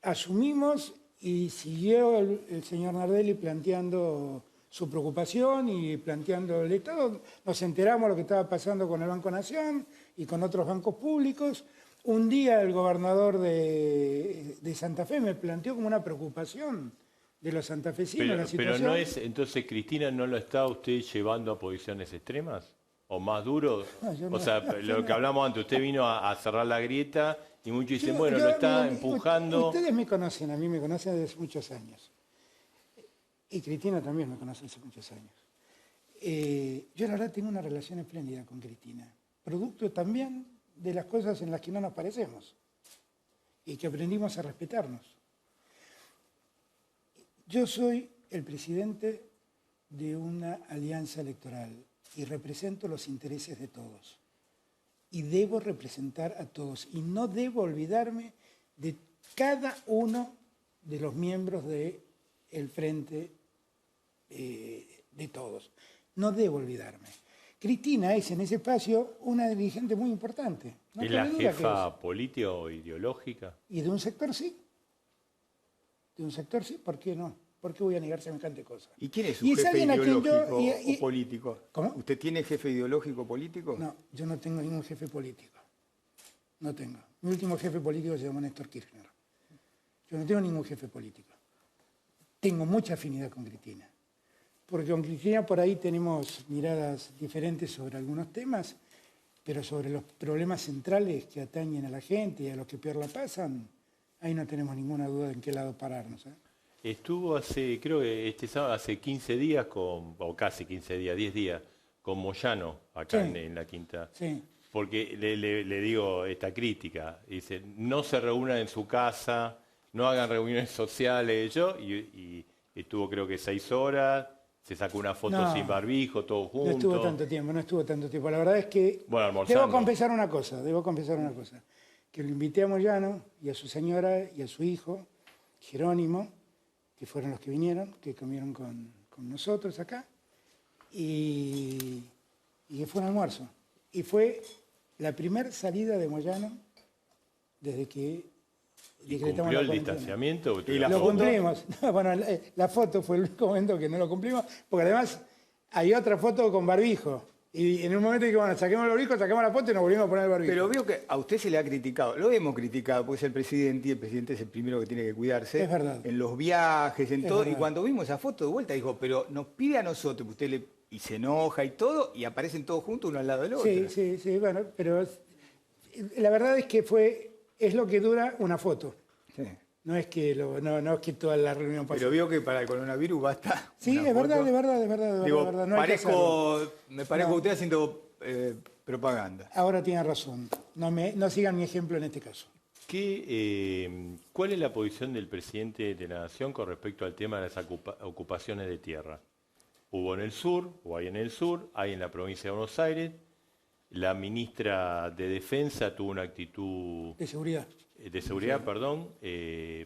S2: Asumimos y siguió el señor Nardelli planteando su preocupación y planteando el Estado. Nos enteramos de lo que estaba pasando con el Banco Nación y con otros bancos públicos. Un día el gobernador de Santa Fe me planteó como una preocupación de los santafesinos la situación.
S1: Pero no es, entonces, Cristina, ¿no lo está usted llevando a posiciones extremas? ¿O más duros?
S2: No,
S1: o sea, lo que hablamos antes, usted vino a cerrar la grieta y muchos dicen, bueno, lo está empujando.
S2: Ustedes me conocen, a mí me conocen desde muchos años. Y Cristina también me conoce hace muchos años. Yo la verdad tengo una relación espléndida con Cristina. Producto también de las cosas en las que no nos parecemos. Y que aprendimos a respetarnos. Yo soy el presidente de una alianza electoral y represento los intereses de todos. Y debo representar a todos. Y no debo olvidarme de cada uno de los miembros del frente de todos. No debo olvidarme. Cristina es en ese espacio una dirigente muy importante. No
S1: ¿Es la
S2: cabe duda
S1: jefa política o ideológica?
S2: Y de un sector sí. De un sector sí, ¿por qué no? ¿Por qué voy a negar semejante cosa?
S3: ¿Y quién es su
S2: Y es
S3: jefe
S2: alguien a quien
S3: ideológico
S2: yo-
S3: o político?
S2: ¿Cómo?
S3: ¿Usted tiene jefe ideológico político?
S2: No, yo no tengo ningún jefe político. No tengo. Mi último jefe político se llamó Néstor Kirchner. Yo no tengo ningún jefe político. Tengo mucha afinidad con Cristina. Porque con Cristina por ahí tenemos miradas diferentes sobre algunos temas, pero sobre los problemas centrales que atañen a la gente y a los que peor la pasan, ahí no tenemos ninguna duda de en qué lado pararnos.
S1: Estuvo hace, creo que este sábado, hace 15 días, o casi 15 días, 10 días, con Moyano, acá
S2: Sí.
S1: en la Quinta.
S2: Sí.
S1: Porque le digo esta crítica. Dice, no se reúnan en su casa, no hagan reuniones sociales. Y estuvo creo que 6 horas, se sacó una foto
S2: No.
S1: sin barbijo, todo junto.
S2: No estuvo tanto tiempo. La verdad es que
S1: Bueno, almorzando.
S2: debo confesar una cosa. Que lo invité a Moyano y a su señora y a su hijo, Jerónimo, que fueron los que vinieron, que comieron con nosotros acá, y que fue un almuerzo. Y fue la primera salida de Moyano desde que
S1: ¿Y
S2: decretamos
S1: cumplió
S2: la
S1: el
S2: cuarentena.
S1: distanciamiento?
S3: ¿Y la
S2: Lo
S3: foto?
S2: cumplimos. No, bueno, la foto fue el único momento que no lo cumplimos, porque además hay otra foto con barbijo. Y en un momento dije, bueno, saquemos el barbijo, sacamos la foto y nos volvimos a poner el barbijo.
S3: Pero veo que a usted se le ha criticado, lo hemos criticado, porque es el presidente y el presidente es el primero que tiene que cuidarse.
S2: Es verdad.
S3: En los viajes, en
S2: Es
S3: todo.
S2: verdad.
S3: Y cuando vimos esa foto de vuelta, dijo, pero nos pide a nosotros, que usted y se enoja y todo, y aparecen todos juntos uno al lado del otro.
S2: Sí, bueno, pero la verdad es que es lo que dura una foto.
S3: Sí.
S2: No es que no es que toda la reunión pase.
S3: Pero veo que para el coronavirus basta.
S2: Sí,
S3: una
S2: es verdad,
S3: foto.
S2: es verdad.
S3: Digo,
S2: No hay que hacerlo.
S3: me parezco
S2: No.
S3: a usted haciendo propaganda.
S2: Ahora tiene razón. No sigan mi ejemplo en este caso.
S1: ¿Cuál es la posición del presidente de la Nación con respecto al tema de las ocupaciones de tierra? Hubo en el sur, o hay en el sur, hay en la provincia de Buenos Aires. La ministra de Defensa tuvo una actitud
S2: De seguridad.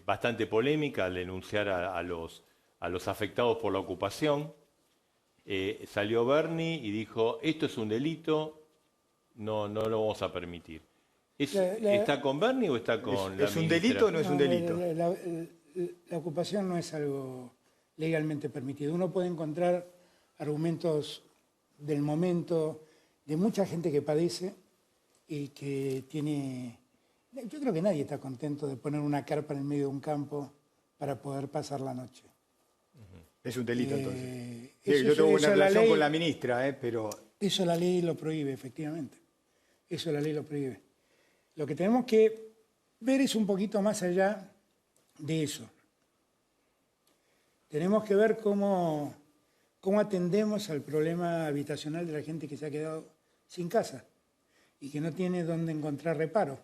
S1: bastante polémica al denunciar a los afectados por la ocupación. Salió Bernie y dijo, esto es un delito, no lo vamos a permitir. ¿Está con Bernie o está con la
S3: ¿Es un
S1: ministra?
S3: delito o no es un delito?
S2: La ocupación no es algo legalmente permitido. Uno puede encontrar argumentos del momento de mucha gente que padece y que tiene... Yo creo que nadie está contento de poner una carpa en el medio de un campo para poder pasar la noche.
S3: Es un delito, entonces.
S2: eso-
S3: Yo tengo
S2: eso
S3: una
S2: la
S3: relación
S2: ley-
S3: con la ministra, pero...
S2: Eso la ley lo prohíbe, efectivamente. Eso la ley lo prohíbe. Lo que tenemos que ver es un poquito más allá de eso. Tenemos que ver cómo atendemos al problema habitacional de la gente que se ha quedado sin casa y que no tiene dónde encontrar reparo.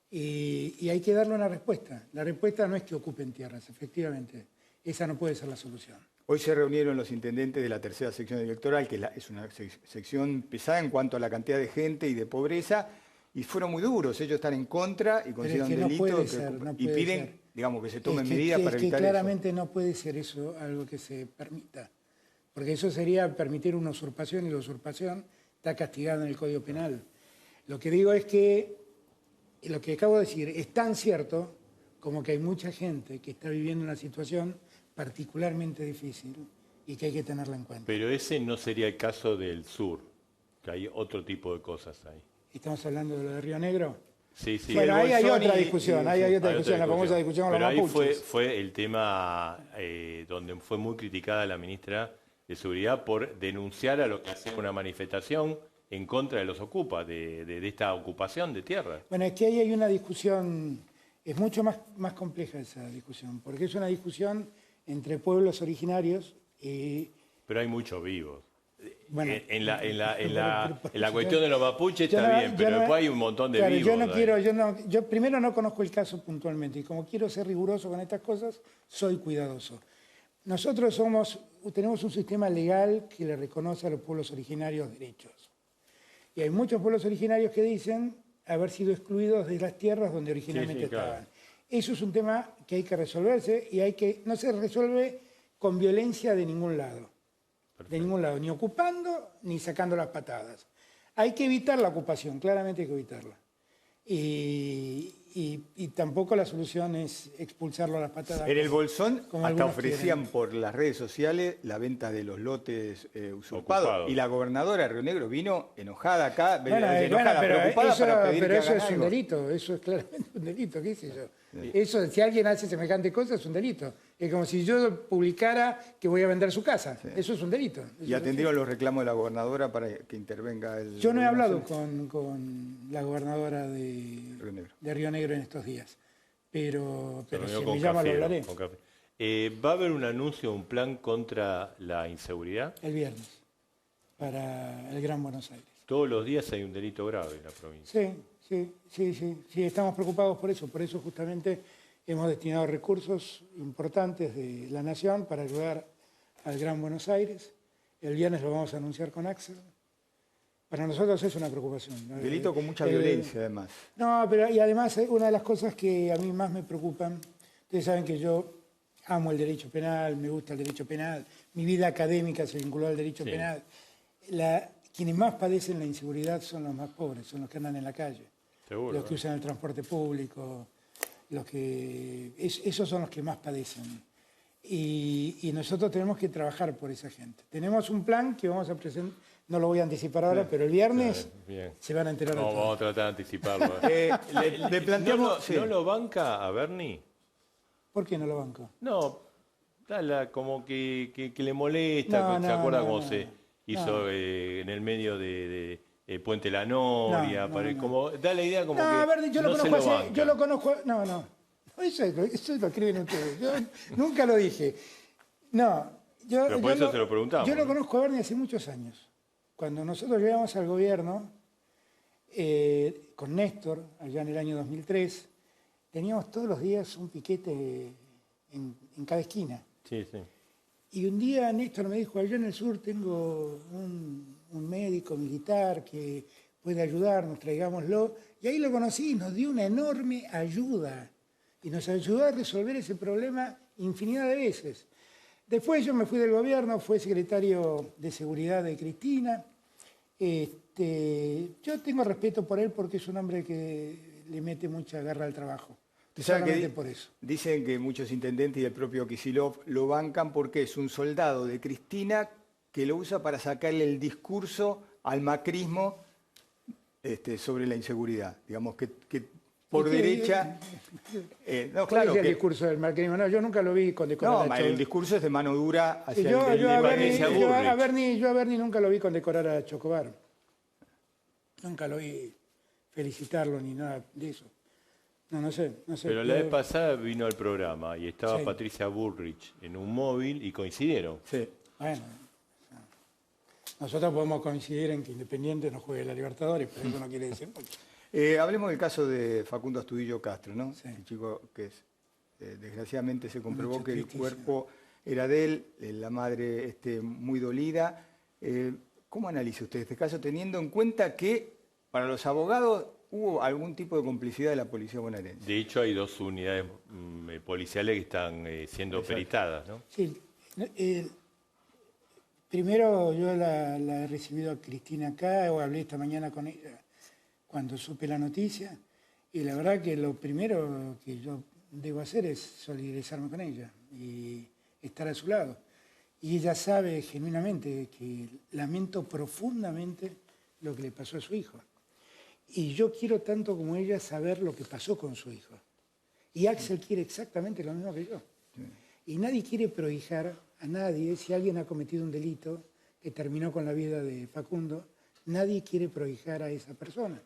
S2: Y hay que darle una respuesta. La respuesta no es que ocupen tierras, efectivamente. Esa no puede ser la solución.
S3: Hoy se reunieron los intendentes de la tercera sección electoral, que es una sección pesada en cuanto a la cantidad de gente y de pobreza, y fueron muy duros. Ellos están en contra y consideran
S2: que no
S3: delito
S2: puede ser, no
S3: y
S2: puede
S3: piden,
S2: ser.
S3: digamos, que se tomen
S2: Es que-
S3: medidas
S2: es
S3: para
S2: que
S3: evitar
S2: claramente no puede ser eso algo que se permita, porque eso sería permitir una usurpación y la usurpación está castigada en el Código Penal. Lo que digo es que lo que acabo de decir es tan cierto como que hay mucha gente que está viviendo una situación particularmente difícil y que hay que tenerla en cuenta.
S1: Pero ese no sería el caso del sur, que hay otro tipo de cosas ahí.
S2: ¿Estamos hablando de lo de Río Negro?
S1: Sí, sí.
S2: Bueno, ahí hay
S3: Bolsón
S2: otra
S3: y-
S2: discusión,
S3: sí,
S2: ahí hay otra
S1: Hay
S2: discusión, la famosa discusión con los
S1: Pero ahí
S2: mapuches.
S1: fue el tema donde fue muy criticada la ministra de Seguridad por denunciar a lo que hacía una manifestación en contra de los ocupas, de esta ocupación de tierra.
S2: Bueno, es que ahí hay una discusión, es mucho más compleja esa discusión, porque es una discusión entre pueblos originarios y...
S1: Pero hay muchos vivos.
S2: Bueno,
S1: En la
S2: pero-
S1: cuestión de los mapuches
S2: yo
S1: está
S2: no-
S1: bien,
S2: yo
S1: pero
S2: no-
S1: después hay un montón de
S2: claro,
S1: vivos.
S2: yo no
S1: ahí.
S2: quiero, yo primero no conozco el caso puntualmente y como quiero ser riguroso con estas cosas, soy cuidadoso. Nosotros tenemos un sistema legal que le reconoce a los pueblos originarios derechos. Y hay muchos pueblos originarios que dicen haber sido excluidos de las tierras donde originalmente
S1: claro.
S2: estaban. Eso es un tema que hay que resolverse y no se resuelve con violencia de ningún lado. De ningún lado, ni ocupando ni sacando las patadas. Hay que evitar la ocupación, claramente hay que evitarla. Y tampoco la solución es expulsarlo a las patadas.
S3: En el Bolsón
S2: como
S3: hasta
S2: algunos
S3: ofrecían
S2: quieren.
S3: por las redes sociales la venta de los lotes usurpados.
S1: Ocupados.
S3: Y la gobernadora de Río Negro vino enojada acá,
S2: Bueno,
S3: enojada,
S2: pero
S3: preocupada
S2: eso,
S3: para pedir
S2: pero
S3: que
S2: eso
S3: hagan
S2: es un
S3: algo.
S2: delito, eso es claramente un delito, qué sé yo. Eso, si alguien hace semejante cosa, es un delito. Es como si yo publicara que voy a vender su casa. Eso es un delito.
S3: Y atendieron los reclamos de la gobernadora para que intervenga el...
S2: Yo no he
S3: gobierno
S2: hablado
S3: nacional.
S2: con la gobernadora
S3: Río Negro.
S2: de Río Negro en estos días, pero
S1: Se reunió
S2: si
S1: con
S2: me llama lo
S1: Cafiero,
S2: hablaré
S1: con Cafiero. ¿Va a haber un anuncio, un plan contra la inseguridad?
S2: el viernes para el Gran Buenos Aires.
S1: Todos los días hay un delito grave en la provincia.
S2: Sí, estamos preocupados por eso justamente hemos destinado recursos importantes de la Nación para ayudar al Gran Buenos Aires. El viernes lo vamos a anunciar con Axel. Para nosotros es una preocupación.
S3: Delito con mucha violencia, además.
S2: No, pero y además una de las cosas que a mí más me preocupan, ustedes saben que yo amo el derecho penal, me gusta el derecho penal, mi vida académica se vinculó al derecho
S1: Sí.
S2: penal. Quienes más padecen la inseguridad son los más pobres, son los que andan en la calle,
S1: Seguro.
S2: los que usan el transporte público, esos son los que más padecen. Y nosotros tenemos que trabajar por esa gente. Tenemos un plan que vamos a No lo voy a anticipar ahora, pero el viernes
S1: Bien.
S2: se van a enterar de
S1: No,
S2: todo.
S1: vamos a tratar de anticiparlo.
S3: Le planteamos... sí.
S1: ¿No lo banca a Bernie?
S2: ¿Por qué no lo banco?
S1: No, como que le molesta,
S2: No,
S1: ¿se acuerda
S2: no,
S1: cómo
S2: no.
S1: se hizo en el medio de Puente La Noria?
S2: No, no.
S1: Como, da la idea como
S2: No,
S1: que
S2: a ver, yo lo
S1: no se
S2: conozco
S1: lo
S2: así,
S1: banca.
S2: yo lo conozco, no. Eso lo escriben ustedes, yo nunca lo dije. No,
S1: Pero por eso se lo preguntamos,
S2: Yo lo
S1: ¿no?
S2: conozco a Bernie hace muchos años. Cuando nosotros llegamos al gobierno, con Néstor, allá en el año 2003, teníamos todos los días un piquete en cada esquina.
S1: Sí, sí.
S2: Y un día Néstor me dijo, allá en el sur tengo un médico militar que puede ayudarnos, traigámoslo. Y ahí lo conocí y nos dio una enorme ayuda. Y nos ayudó a resolver ese problema infinidad de veces. Después yo me fui del gobierno, fue secretario de Seguridad de Cristina. Yo tengo respeto por él porque es un hombre que le mete mucha garra al trabajo.
S3: Usted sabe
S2: Solamente
S3: que
S2: por eso.
S3: dicen que muchos intendentes y el propio Kicillof lo bancan porque es un soldado de Cristina que lo usa para sacarle el discurso al macrismo sobre la inseguridad. Digamos que por
S2: ¿Y qué?
S3: derecha... no,
S2: ¿Cuál
S3: claro
S2: es el
S3: que...
S2: discurso del macrismo? No, yo nunca lo vi condecorar
S3: No,
S2: a
S3: el discurso es de mano dura hacia
S2: yo a
S1: Patricia Bullrich.
S2: Bernie nunca lo vi condecorar a Chocobar. Nunca lo vi felicitarlo ni nada de eso. No sé.
S1: Pero la vez pasada vino al programa y estaba
S2: Sí.
S1: Patricia Bullrich en un móvil y coincidieron.
S3: Sí.
S2: Bueno, nosotros podemos coincidir en que Independiente no juegue la Libertadores, pero eso no quiere decir mucho.
S3: Hablemos del caso de Facundo Astudillo Castro, ¿no?
S2: Sí.
S3: El chico que desgraciadamente se comprobó
S2: Una
S3: que el
S2: tristísima.
S3: cuerpo era de él, la madre muy dolida. ¿Cómo analiza usted este caso teniendo en cuenta que para los abogados hubo algún tipo de complicidad de la policía bonaerense?
S1: De hecho, hay 2 unidades policiales que están siendo peritadas, ¿no?
S2: Sí, primero yo la he recibido a Cristina acá, o hablé esta mañana con ella cuando supe la noticia, y la verdad que lo primero que yo debo hacer es solidarizarme con ella y estar a su lado. Y ella sabe genuinamente que lamento profundamente lo que le pasó a su hijo. Y yo quiero tanto como ella saber lo que pasó con su hijo. Y Axel quiere exactamente lo mismo que yo. Y nadie quiere prohijar a nadie, si alguien ha cometido un delito que terminó con la vida de Facundo, nadie quiere prohijar a esa persona.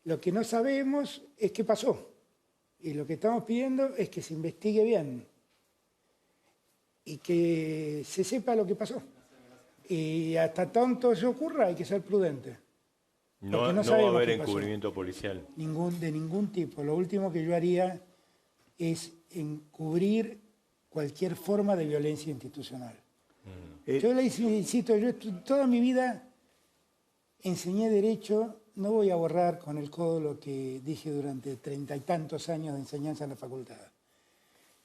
S2: Lo que no sabemos es qué pasó. Y lo que estamos pidiendo es que se investigue bien y que se sepa lo que pasó. Y hasta tanto eso ocurra hay que ser prudente.
S1: No,
S2: Porque
S1: no va a
S2: sabemos
S1: haber
S2: qué pasó.
S1: encubrimiento policial.
S2: De ningún tipo. Lo último que yo haría es encubrir cualquier forma de violencia institucional. Yo le insisto, yo toda mi vida enseñé derecho, no voy a borrar con el codo lo que dije durante 30 y tantos años de enseñanza en la facultad.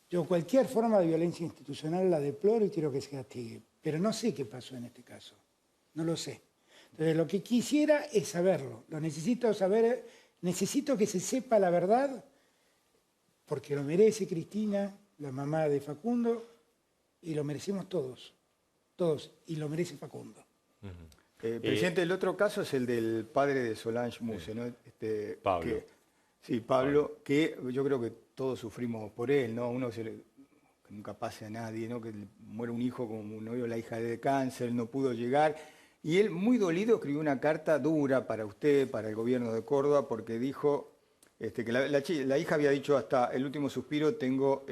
S2: Yo cualquier forma de violencia institucional la deploro y quiero que se castigue, pero no sé qué pasó en este caso, no lo sé. Entonces lo que quisiera es saberlo, lo necesito saber, necesito que se sepa la verdad, porque lo merece Cristina, la mamá de Facundo, y lo merecemos todos, y lo merece Facundo.
S3: Presidente, el otro caso es el del padre de Solange Muse, ¿no?
S1: Pablo.
S3: Pablo, que yo creo que todos sufrimos por él, ¿no? Que nunca pase a nadie, ¿no? Que muere un hijo como murió la hija de cáncer, no pudo llegar. Y él, muy dolido, escribió una carta dura para usted, para el gobierno de Córdoba, porque dijo que la hija había dicho hasta el último suspiro tengo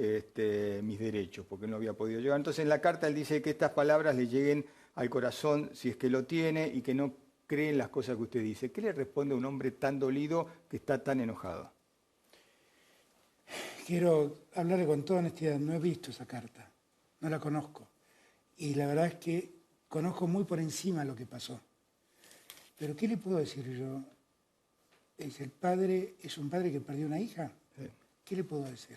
S3: mis derechos, porque no había podido llegar. Entonces en la carta él dice que estas palabras le lleguen al corazón si es que lo tiene y que no cree en las cosas que usted dice. ¿Qué le responde a un hombre tan dolido que está tan enojado?
S2: Quiero hablarle con toda honestidad, no he visto esa carta, no la conozco. Y la verdad es que conozco muy por encima lo que pasó. Pero ¿qué le puedo decir yo? ¿Es un padre que perdió una hija?
S3: Sí.
S2: ¿Qué le puedo decir?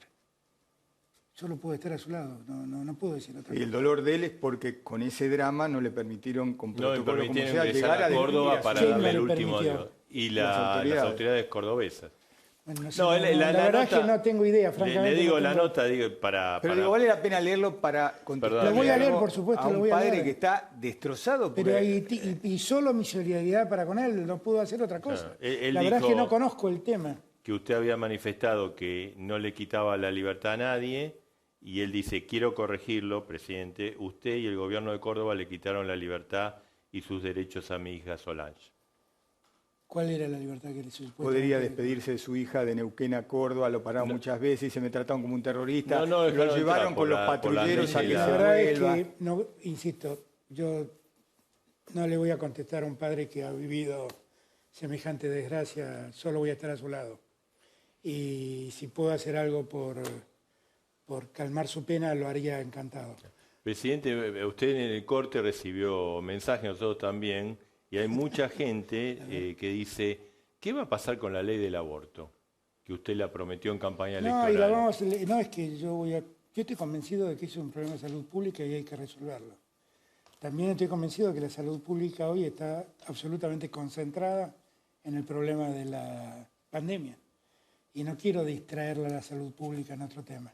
S2: Solo puedo estar a su lado, no puedo decir otra cosa.
S3: Y el dolor de él es porque con ese drama no le permitieron con
S1: No
S3: protocolo como
S1: permitieron
S3: sea
S1: ingresar
S3: llegar
S1: a Córdoba
S3: definir
S1: para
S2: ¿Quién
S1: darle
S2: no
S1: el
S2: le
S1: último
S2: permitió?
S1: adiós. Y
S3: Las
S1: las
S3: autoridades.
S1: autoridades cordobesas.
S2: Bueno, no sé,
S1: No,
S2: la verdad es que no tengo idea, francamente.
S1: Le digo
S2: no
S1: la
S2: tengo-
S1: nota, digo,
S3: Pero digo, vale la pena leerlo para contestarle
S2: Lo voy a leer,
S3: algo
S2: por supuesto,
S3: a
S2: lo
S3: un
S2: voy a
S3: padre
S2: leer.
S3: que está destrozado.
S2: Pero
S3: porque-
S2: y solo mi solidaridad para con él, no pudo hacer otra cosa.
S1: Claro, él
S2: La verdad es que
S1: dijo-
S2: no conozco el tema.
S1: que usted había manifestado que no le quitaba la libertad a nadie, y él dice, quiero corregirlo, presidente, usted y el gobierno de Córdoba le quitaron la libertad y sus derechos a mi hija Solange.
S2: ¿Cuál era la libertad que le supuestamente-
S3: Podría despedirse de su hija de Neuquén a Córdoba, lo pararon muchas veces y se me trataron como un terrorista.
S1: No,
S3: lo
S1: dejaron
S3: llevaron
S1: entrar
S3: con
S1: por
S3: los
S1: la- por la
S3: patrulleros a
S1: ley
S3: que
S1: de
S2: La
S3: se
S2: verdad
S3: vuelva.
S2: es que, no, insisto, yo no le voy a contestar a un padre que ha vivido semejante desgracia, solo voy a estar a su lado. Y si puedo hacer algo por calmar su pena, lo haría encantado.
S1: Presidente, usted en el corte recibió mensajes, nosotros también, y hay mucha gente que dice, ¿qué va a pasar con la ley del aborto? Que usted la prometió en campaña
S2: No,
S1: electoral.
S2: no es que yo estoy convencido de que es un problema de salud pública y hay que resolverlo. También estoy convencido de que la salud pública hoy está absolutamente concentrada en el problema de la pandemia. Y no quiero distraerla a la salud pública en otro tema.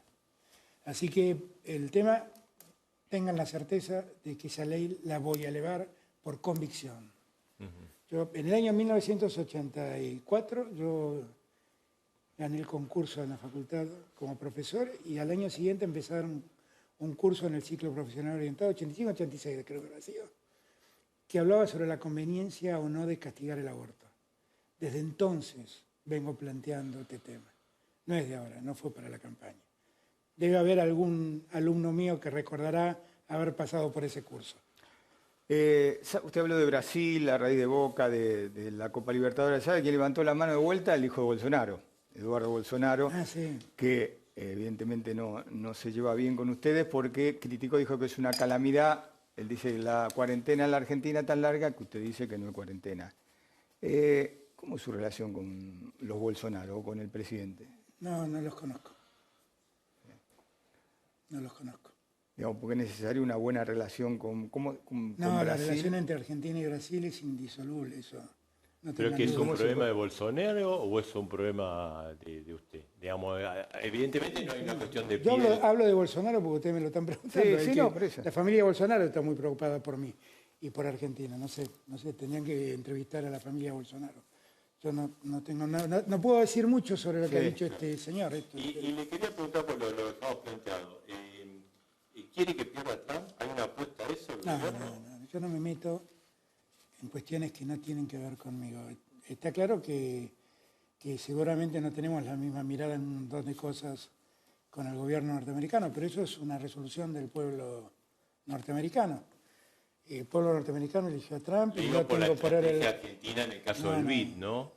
S2: Así que el tema, tengan la certeza de que esa ley la voy a elevar por convicción. Yo, en el año 1984, yo gané el concurso en la facultad como profesor y al año siguiente empezaron un curso en el ciclo profesional orientado, 85-86 creo que habrá sido, que hablaba sobre la conveniencia o no de castigar el aborto. Desde entonces vengo planteando este tema. No es de ahora, no fue para la campaña. Debe haber algún alumno mío que recordará haber pasado por ese curso.
S3: Usted habló de Brasil, a raíz de Boca, de la Copa Libertadores. ¿Sabe quién levantó la mano de vuelta? El hijo de Bolsonaro, Eduardo Bolsonaro,
S2: Ah, sí.
S3: que evidentemente no se lleva bien con ustedes porque criticó, dijo que es una calamidad. Él dice la cuarentena en la Argentina tan larga que usted dice que no es cuarentena. ¿Cómo es su relación con los Bolsonaro o con el presidente?
S2: No, no los conozco. No los conozco.
S3: Digamos, porque es necesaria una buena relación con
S2: No, la
S3: Brasil.
S2: relación entre Argentina y Brasil es indisoluble, eso. No
S1: ¿Pero
S2: tengan
S1: que es
S2: duda.
S1: un problema de Bolsonaro o es un problema de usted? Digamos, evidentemente no hay una cuestión de
S2: Yo
S1: piel.
S2: hablo de Bolsonaro porque ustedes me lo están preguntando.
S3: Sí,
S2: Es
S3: no,
S2: que
S3: por eso.
S2: la familia Bolsonaro está muy preocupada por mí y por Argentina. No sé, tendrían que entrevistar a la familia Bolsonaro. Yo no tengo no puedo decir mucho sobre lo que ha dicho este señor.
S1: Y le quería preguntar por lo dejamos planteado. ¿Quiere que pierda Trump? ¿Hay una apuesta a eso?
S2: No, yo no me meto en cuestiones que no tienen que ver conmigo. Está claro que seguramente no tenemos la misma mirada en un montón de cosas con el gobierno norteamericano, pero eso es una resolución del pueblo norteamericano. El pueblo norteamericano eligió a Trump y
S1: Digo
S2: yo
S1: por la
S2: tengo por él
S1: estrategia argentina en el caso del BID, ¿no?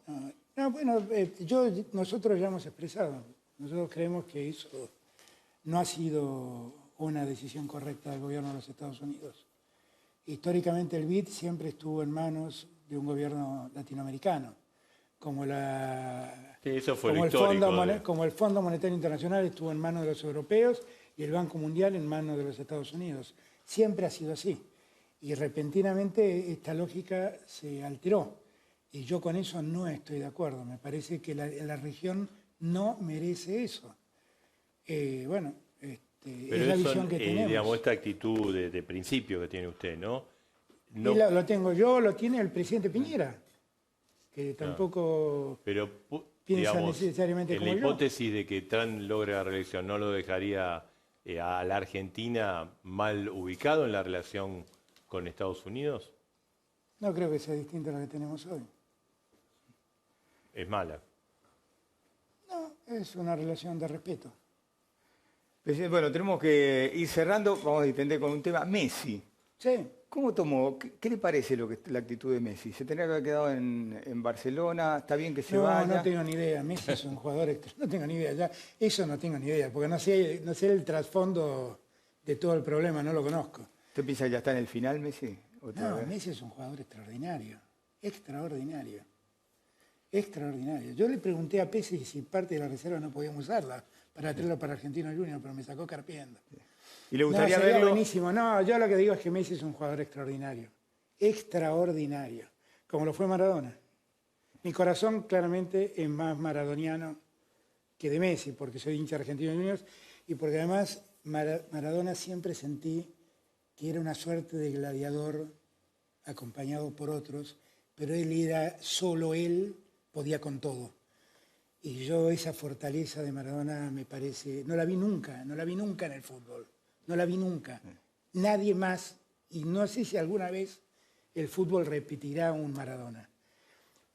S2: No, bueno, nosotros ya hemos expresado. Nosotros creemos que eso no ha sido una decisión correcta del gobierno de los Estados Unidos. Históricamente el BID siempre estuvo en manos de un gobierno latinoamericano, como
S1: Sí, eso fue
S2: como
S1: lo histórico.
S2: como el Fondo Monetario Internacional estuvo en manos de los europeos y el Banco Mundial en manos de los Estados Unidos. Siempre ha sido así. Y repentinamente esta lógica se alteró. Y yo con eso no estoy de acuerdo. Me parece que la región no merece eso. Bueno,
S1: Pero
S2: es la
S1: eso,
S2: visión que tenemos.
S1: digamos, esta actitud de principio que tiene usted, ¿no?
S2: Y lo tengo yo, lo tiene el presidente Piñera, que tampoco
S1: Pero,
S2: piensa
S1: digamos,
S2: necesariamente
S1: en
S2: como
S1: la
S2: yo.
S1: hipótesis de que Trump logre la reelección, ¿no lo dejaría a la Argentina mal ubicado en la relación con Estados Unidos?
S2: No creo que sea distinto a lo que tenemos hoy.
S1: Es mala.
S2: No, es una relación de respeto.
S3: Presidente, bueno, tenemos que ir cerrando. Vamos a entender con un tema. Messi.
S2: Sí.
S3: ¿Cómo tomó? ¿Qué le parece la actitud de Messi? ¿Se tendría que haber quedado en Barcelona? ¿Está bien que se vaya?
S2: No tengo ni idea. Messi es un jugador no tengo ni idea. Ya, eso no tengo ni idea, porque no sé el trasfondo de todo el problema, no lo conozco.
S3: ¿Usted piensa que ya está en el final, Messi?
S2: No, Messi es un jugador extraordinario. Extraordinario. Extraordinario. Yo le pregunté a Pesci si parte de la reserva no podíamos usarla para traerlo para Argentino Junior, pero me sacó carpiendo.
S3: ¿Y le gustaría
S2: sería
S3: verlo?
S2: buenísimo. No, yo lo que digo es que Messi es un jugador extraordinario. Extraordinario. Como lo fue Maradona. Mi corazón claramente es más maradoniano que de Messi, porque soy hincha argentino de Juniors, y porque además Maradona siempre sentí que era una suerte de gladiador acompañado por otros, pero él era solo él, podía con todo. Y yo esa fortaleza de Maradona me parece, no la vi nunca en el fútbol, no la vi nunca. Nadie más, y no sé si alguna vez el fútbol repetirá un Maradona.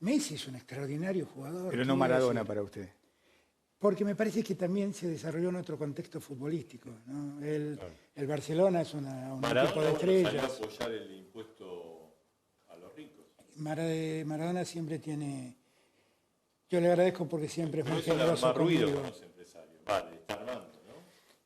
S2: Messi es un extraordinario jugador.
S3: Pero no Maradona para usted.
S2: Porque me parece que también se desarrolló en otro contexto futbolístico, ¿no? El Barcelona es un equipo de estrellas.
S1: Salió a apoyar el impuesto a los ricos.
S2: Maradona siempre tiene... Yo le agradezco porque siempre es muy
S1: Pero eso
S2: generoso
S1: da más ruido
S2: conmigo.
S1: con los empresarios. Vale, está armando, ¿no?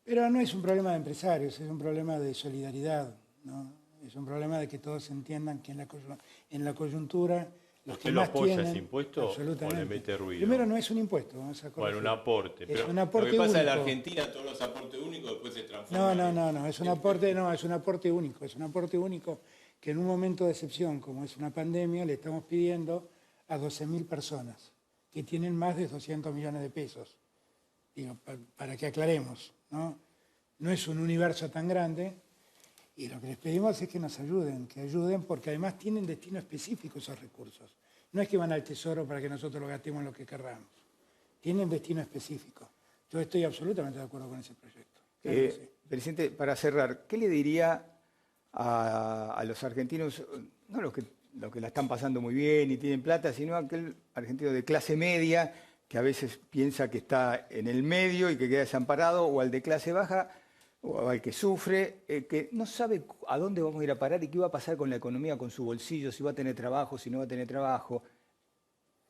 S2: Pero no es un problema de empresarios, es un problema de solidaridad, ¿no? Es un problema de que todos entiendan que en la coyuntura los que
S1: ¿Usted lo
S2: más
S1: apoya
S2: tienen,
S1: ese impuesto
S2: absolutamente.
S1: o le mete ruido?
S2: Primero, no es un impuesto, vamos a corregir.
S1: Bueno, un aporte.
S2: Es
S1: Pero
S2: un aporte
S1: lo que pasa en la
S2: único.
S1: Argentina, todos los aportes únicos después se transforman.
S2: No, es un aporte único, es un aporte único que en un momento de excepción, como es una pandemia, le estamos pidiendo a 12.000 personas que tienen más de 200 millones de pesos. Digo, para que aclaremos, ¿no? No es un universo tan grande y lo que les pedimos es que nos ayuden, porque además tienen destino específico esos recursos. No es que van al tesoro para que nosotros lo gastemos en lo que querramos. Tienen destino específico. Yo estoy absolutamente de acuerdo con ese proyecto. Claro que sí.
S3: Presidente, para cerrar, ¿qué le diría a los argentinos, no los que la están pasando muy bien y tienen plata, sino a aquel argentino de clase media que a veces piensa que está en el medio y que queda desamparado, o al de clase baja, o al que sufre, que no sabe a dónde vamos a ir a parar y qué va a pasar con la economía, con su bolsillo, si va a tener trabajo, si no va a tener trabajo?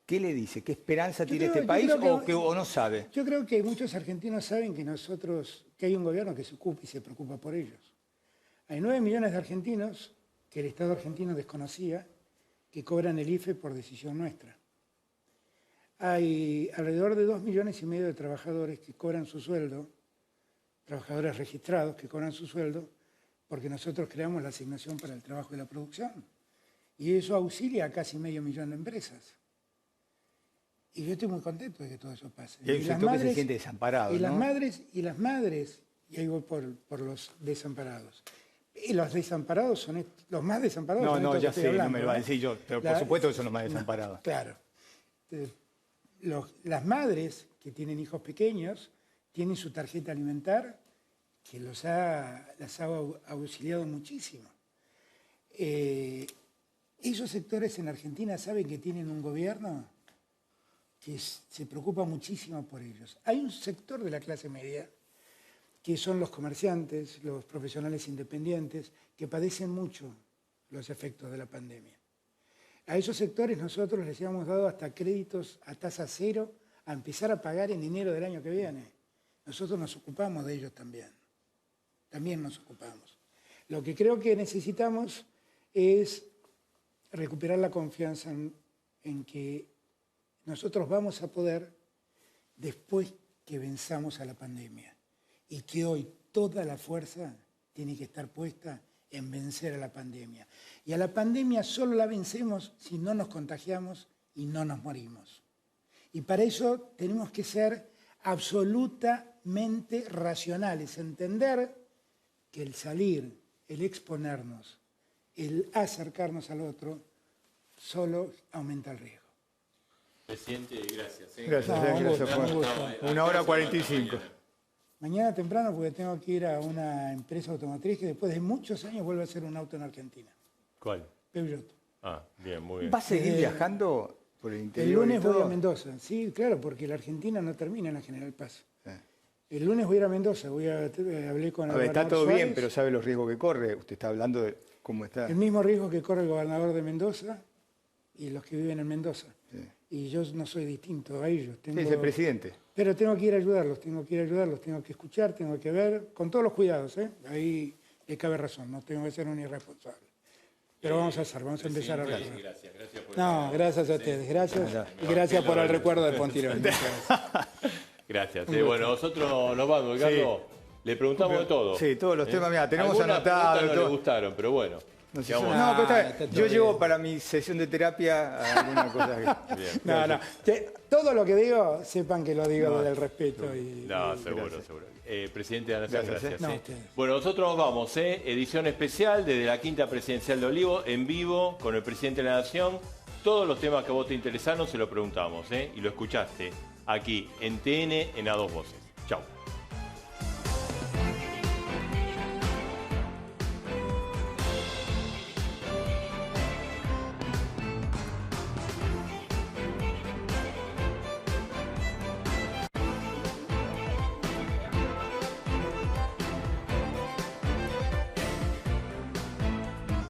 S3: ¿Qué le dice? ¿Qué esperanza tiene este país o no sabe?
S2: Yo creo que muchos argentinos saben que hay un gobierno que se ocupa y se preocupa por ellos. Hay 9 millones de argentinos que el Estado argentino desconocía que cobran el IFE por decisión nuestra. Hay alrededor de 2,5 millones de trabajadores que cobran su sueldo, trabajadores registrados que cobran su sueldo, porque nosotros creamos la asignación para el trabajo y la producción. Y eso auxilia a casi 500,000 de empresas. Y yo estoy muy contento de que todo eso pase.
S3: Y hay un sector que se siente desamparado,
S2: y las
S3: ¿no?
S2: madres, y ahí voy por los desamparados. Y los desamparados son los más desamparados.
S3: No,
S2: son
S3: no,
S2: estos
S3: ya
S2: que estoy
S3: sé,
S2: hablando,
S3: no me lo va a decir yo, pero por supuesto que son los más desamparados.
S2: Claro. Las madres que tienen hijos pequeños tienen su tarjeta alimentar que las ha auxiliado muchísimo. Esos sectores en Argentina saben que tienen un gobierno que se preocupa muchísimo por ellos. Hay un sector de la clase media que son los comerciantes, los profesionales independientes, que padecen mucho los efectos de la pandemia. A esos sectores nosotros les hemos dado hasta créditos a tasa cero a empezar a pagar en enero del año que viene. Nosotros nos ocupamos de ellos también. También nos ocupamos. Lo que creo que necesitamos es recuperar la confianza en que nosotros vamos a poder después que venzamos a la pandemia. Y que hoy toda la fuerza tiene que estar puesta en vencer a la pandemia. Y a la pandemia solo la vencemos si no nos contagiamos y no nos morimos. Y para eso tenemos que ser absolutamente racionales, entender que el salir, el exponernos, el acercarnos al otro, solo aumenta el riesgo.
S1: Presidente, gracias.
S3: Gracias,
S2: un
S3: gracias.
S2: gusto.
S3: 1:45.
S2: Mañana temprano porque tengo que ir a una empresa automotriz que después de muchos años vuelve a hacer un auto en Argentina.
S1: ¿Cuál?
S2: Peugeot.
S1: Ah, bien, muy bien.
S3: ¿Va a seguir viajando por el
S2: El
S3: interior?
S2: lunes
S3: y todo?
S2: voy a Mendoza. Sí, claro, porque la Argentina no termina en la General Paz.
S3: Sí.
S2: El lunes voy a ir a Mendoza. Hablé con el
S3: A ver, está
S2: gobernador
S3: todo
S2: Suárez.
S3: bien, pero sabe los riesgos que corre. Usted está hablando de cómo está.
S2: El mismo riesgo que corre el gobernador de Mendoza y los que viven en Mendoza.
S3: Sí.
S2: Y yo no soy distinto a ellos.
S3: Sí, es el presidente.
S2: Pero tengo que ir a ayudarlos, tengo que escuchar, tengo que ver, con todos los cuidados, ¿eh? Ahí le cabe razón, no tengo que ser un irresponsable. Pero vamos a empezar a recorrer.
S1: Gracias por
S2: No, gracias a ustedes, gracias. Y gracias por el recuerdo de Pontirón.
S1: Gracias. Bueno, nosotros nos vamos, Ricardo. Le preguntamos de todo.
S3: Sí, todos los temas, mira, tenemos
S1: Algunas
S3: anotado.
S1: preguntas no
S3: todo.
S1: le gustaron, pero bueno.
S3: No, sé,
S1: Digamos,
S3: no, pero está
S2: está
S3: bien.
S2: todo
S3: Yo
S2: bien.
S3: llevo para mi sesión de terapia alguna cosa que...
S1: bien.
S2: No. Todo lo que digo, sepan que lo digo desde el respeto.
S1: No, seguro. Presidente de la Nación, gracias.
S2: No, ustedes.
S1: Bueno, nosotros nos vamos, edición especial desde la Quinta Presidencial de Olivos, en vivo, con el Presidente de la Nación. Todos los temas que a vos te interesaron se lo preguntamos, y lo escuchaste aquí en TN en A Dos Voces.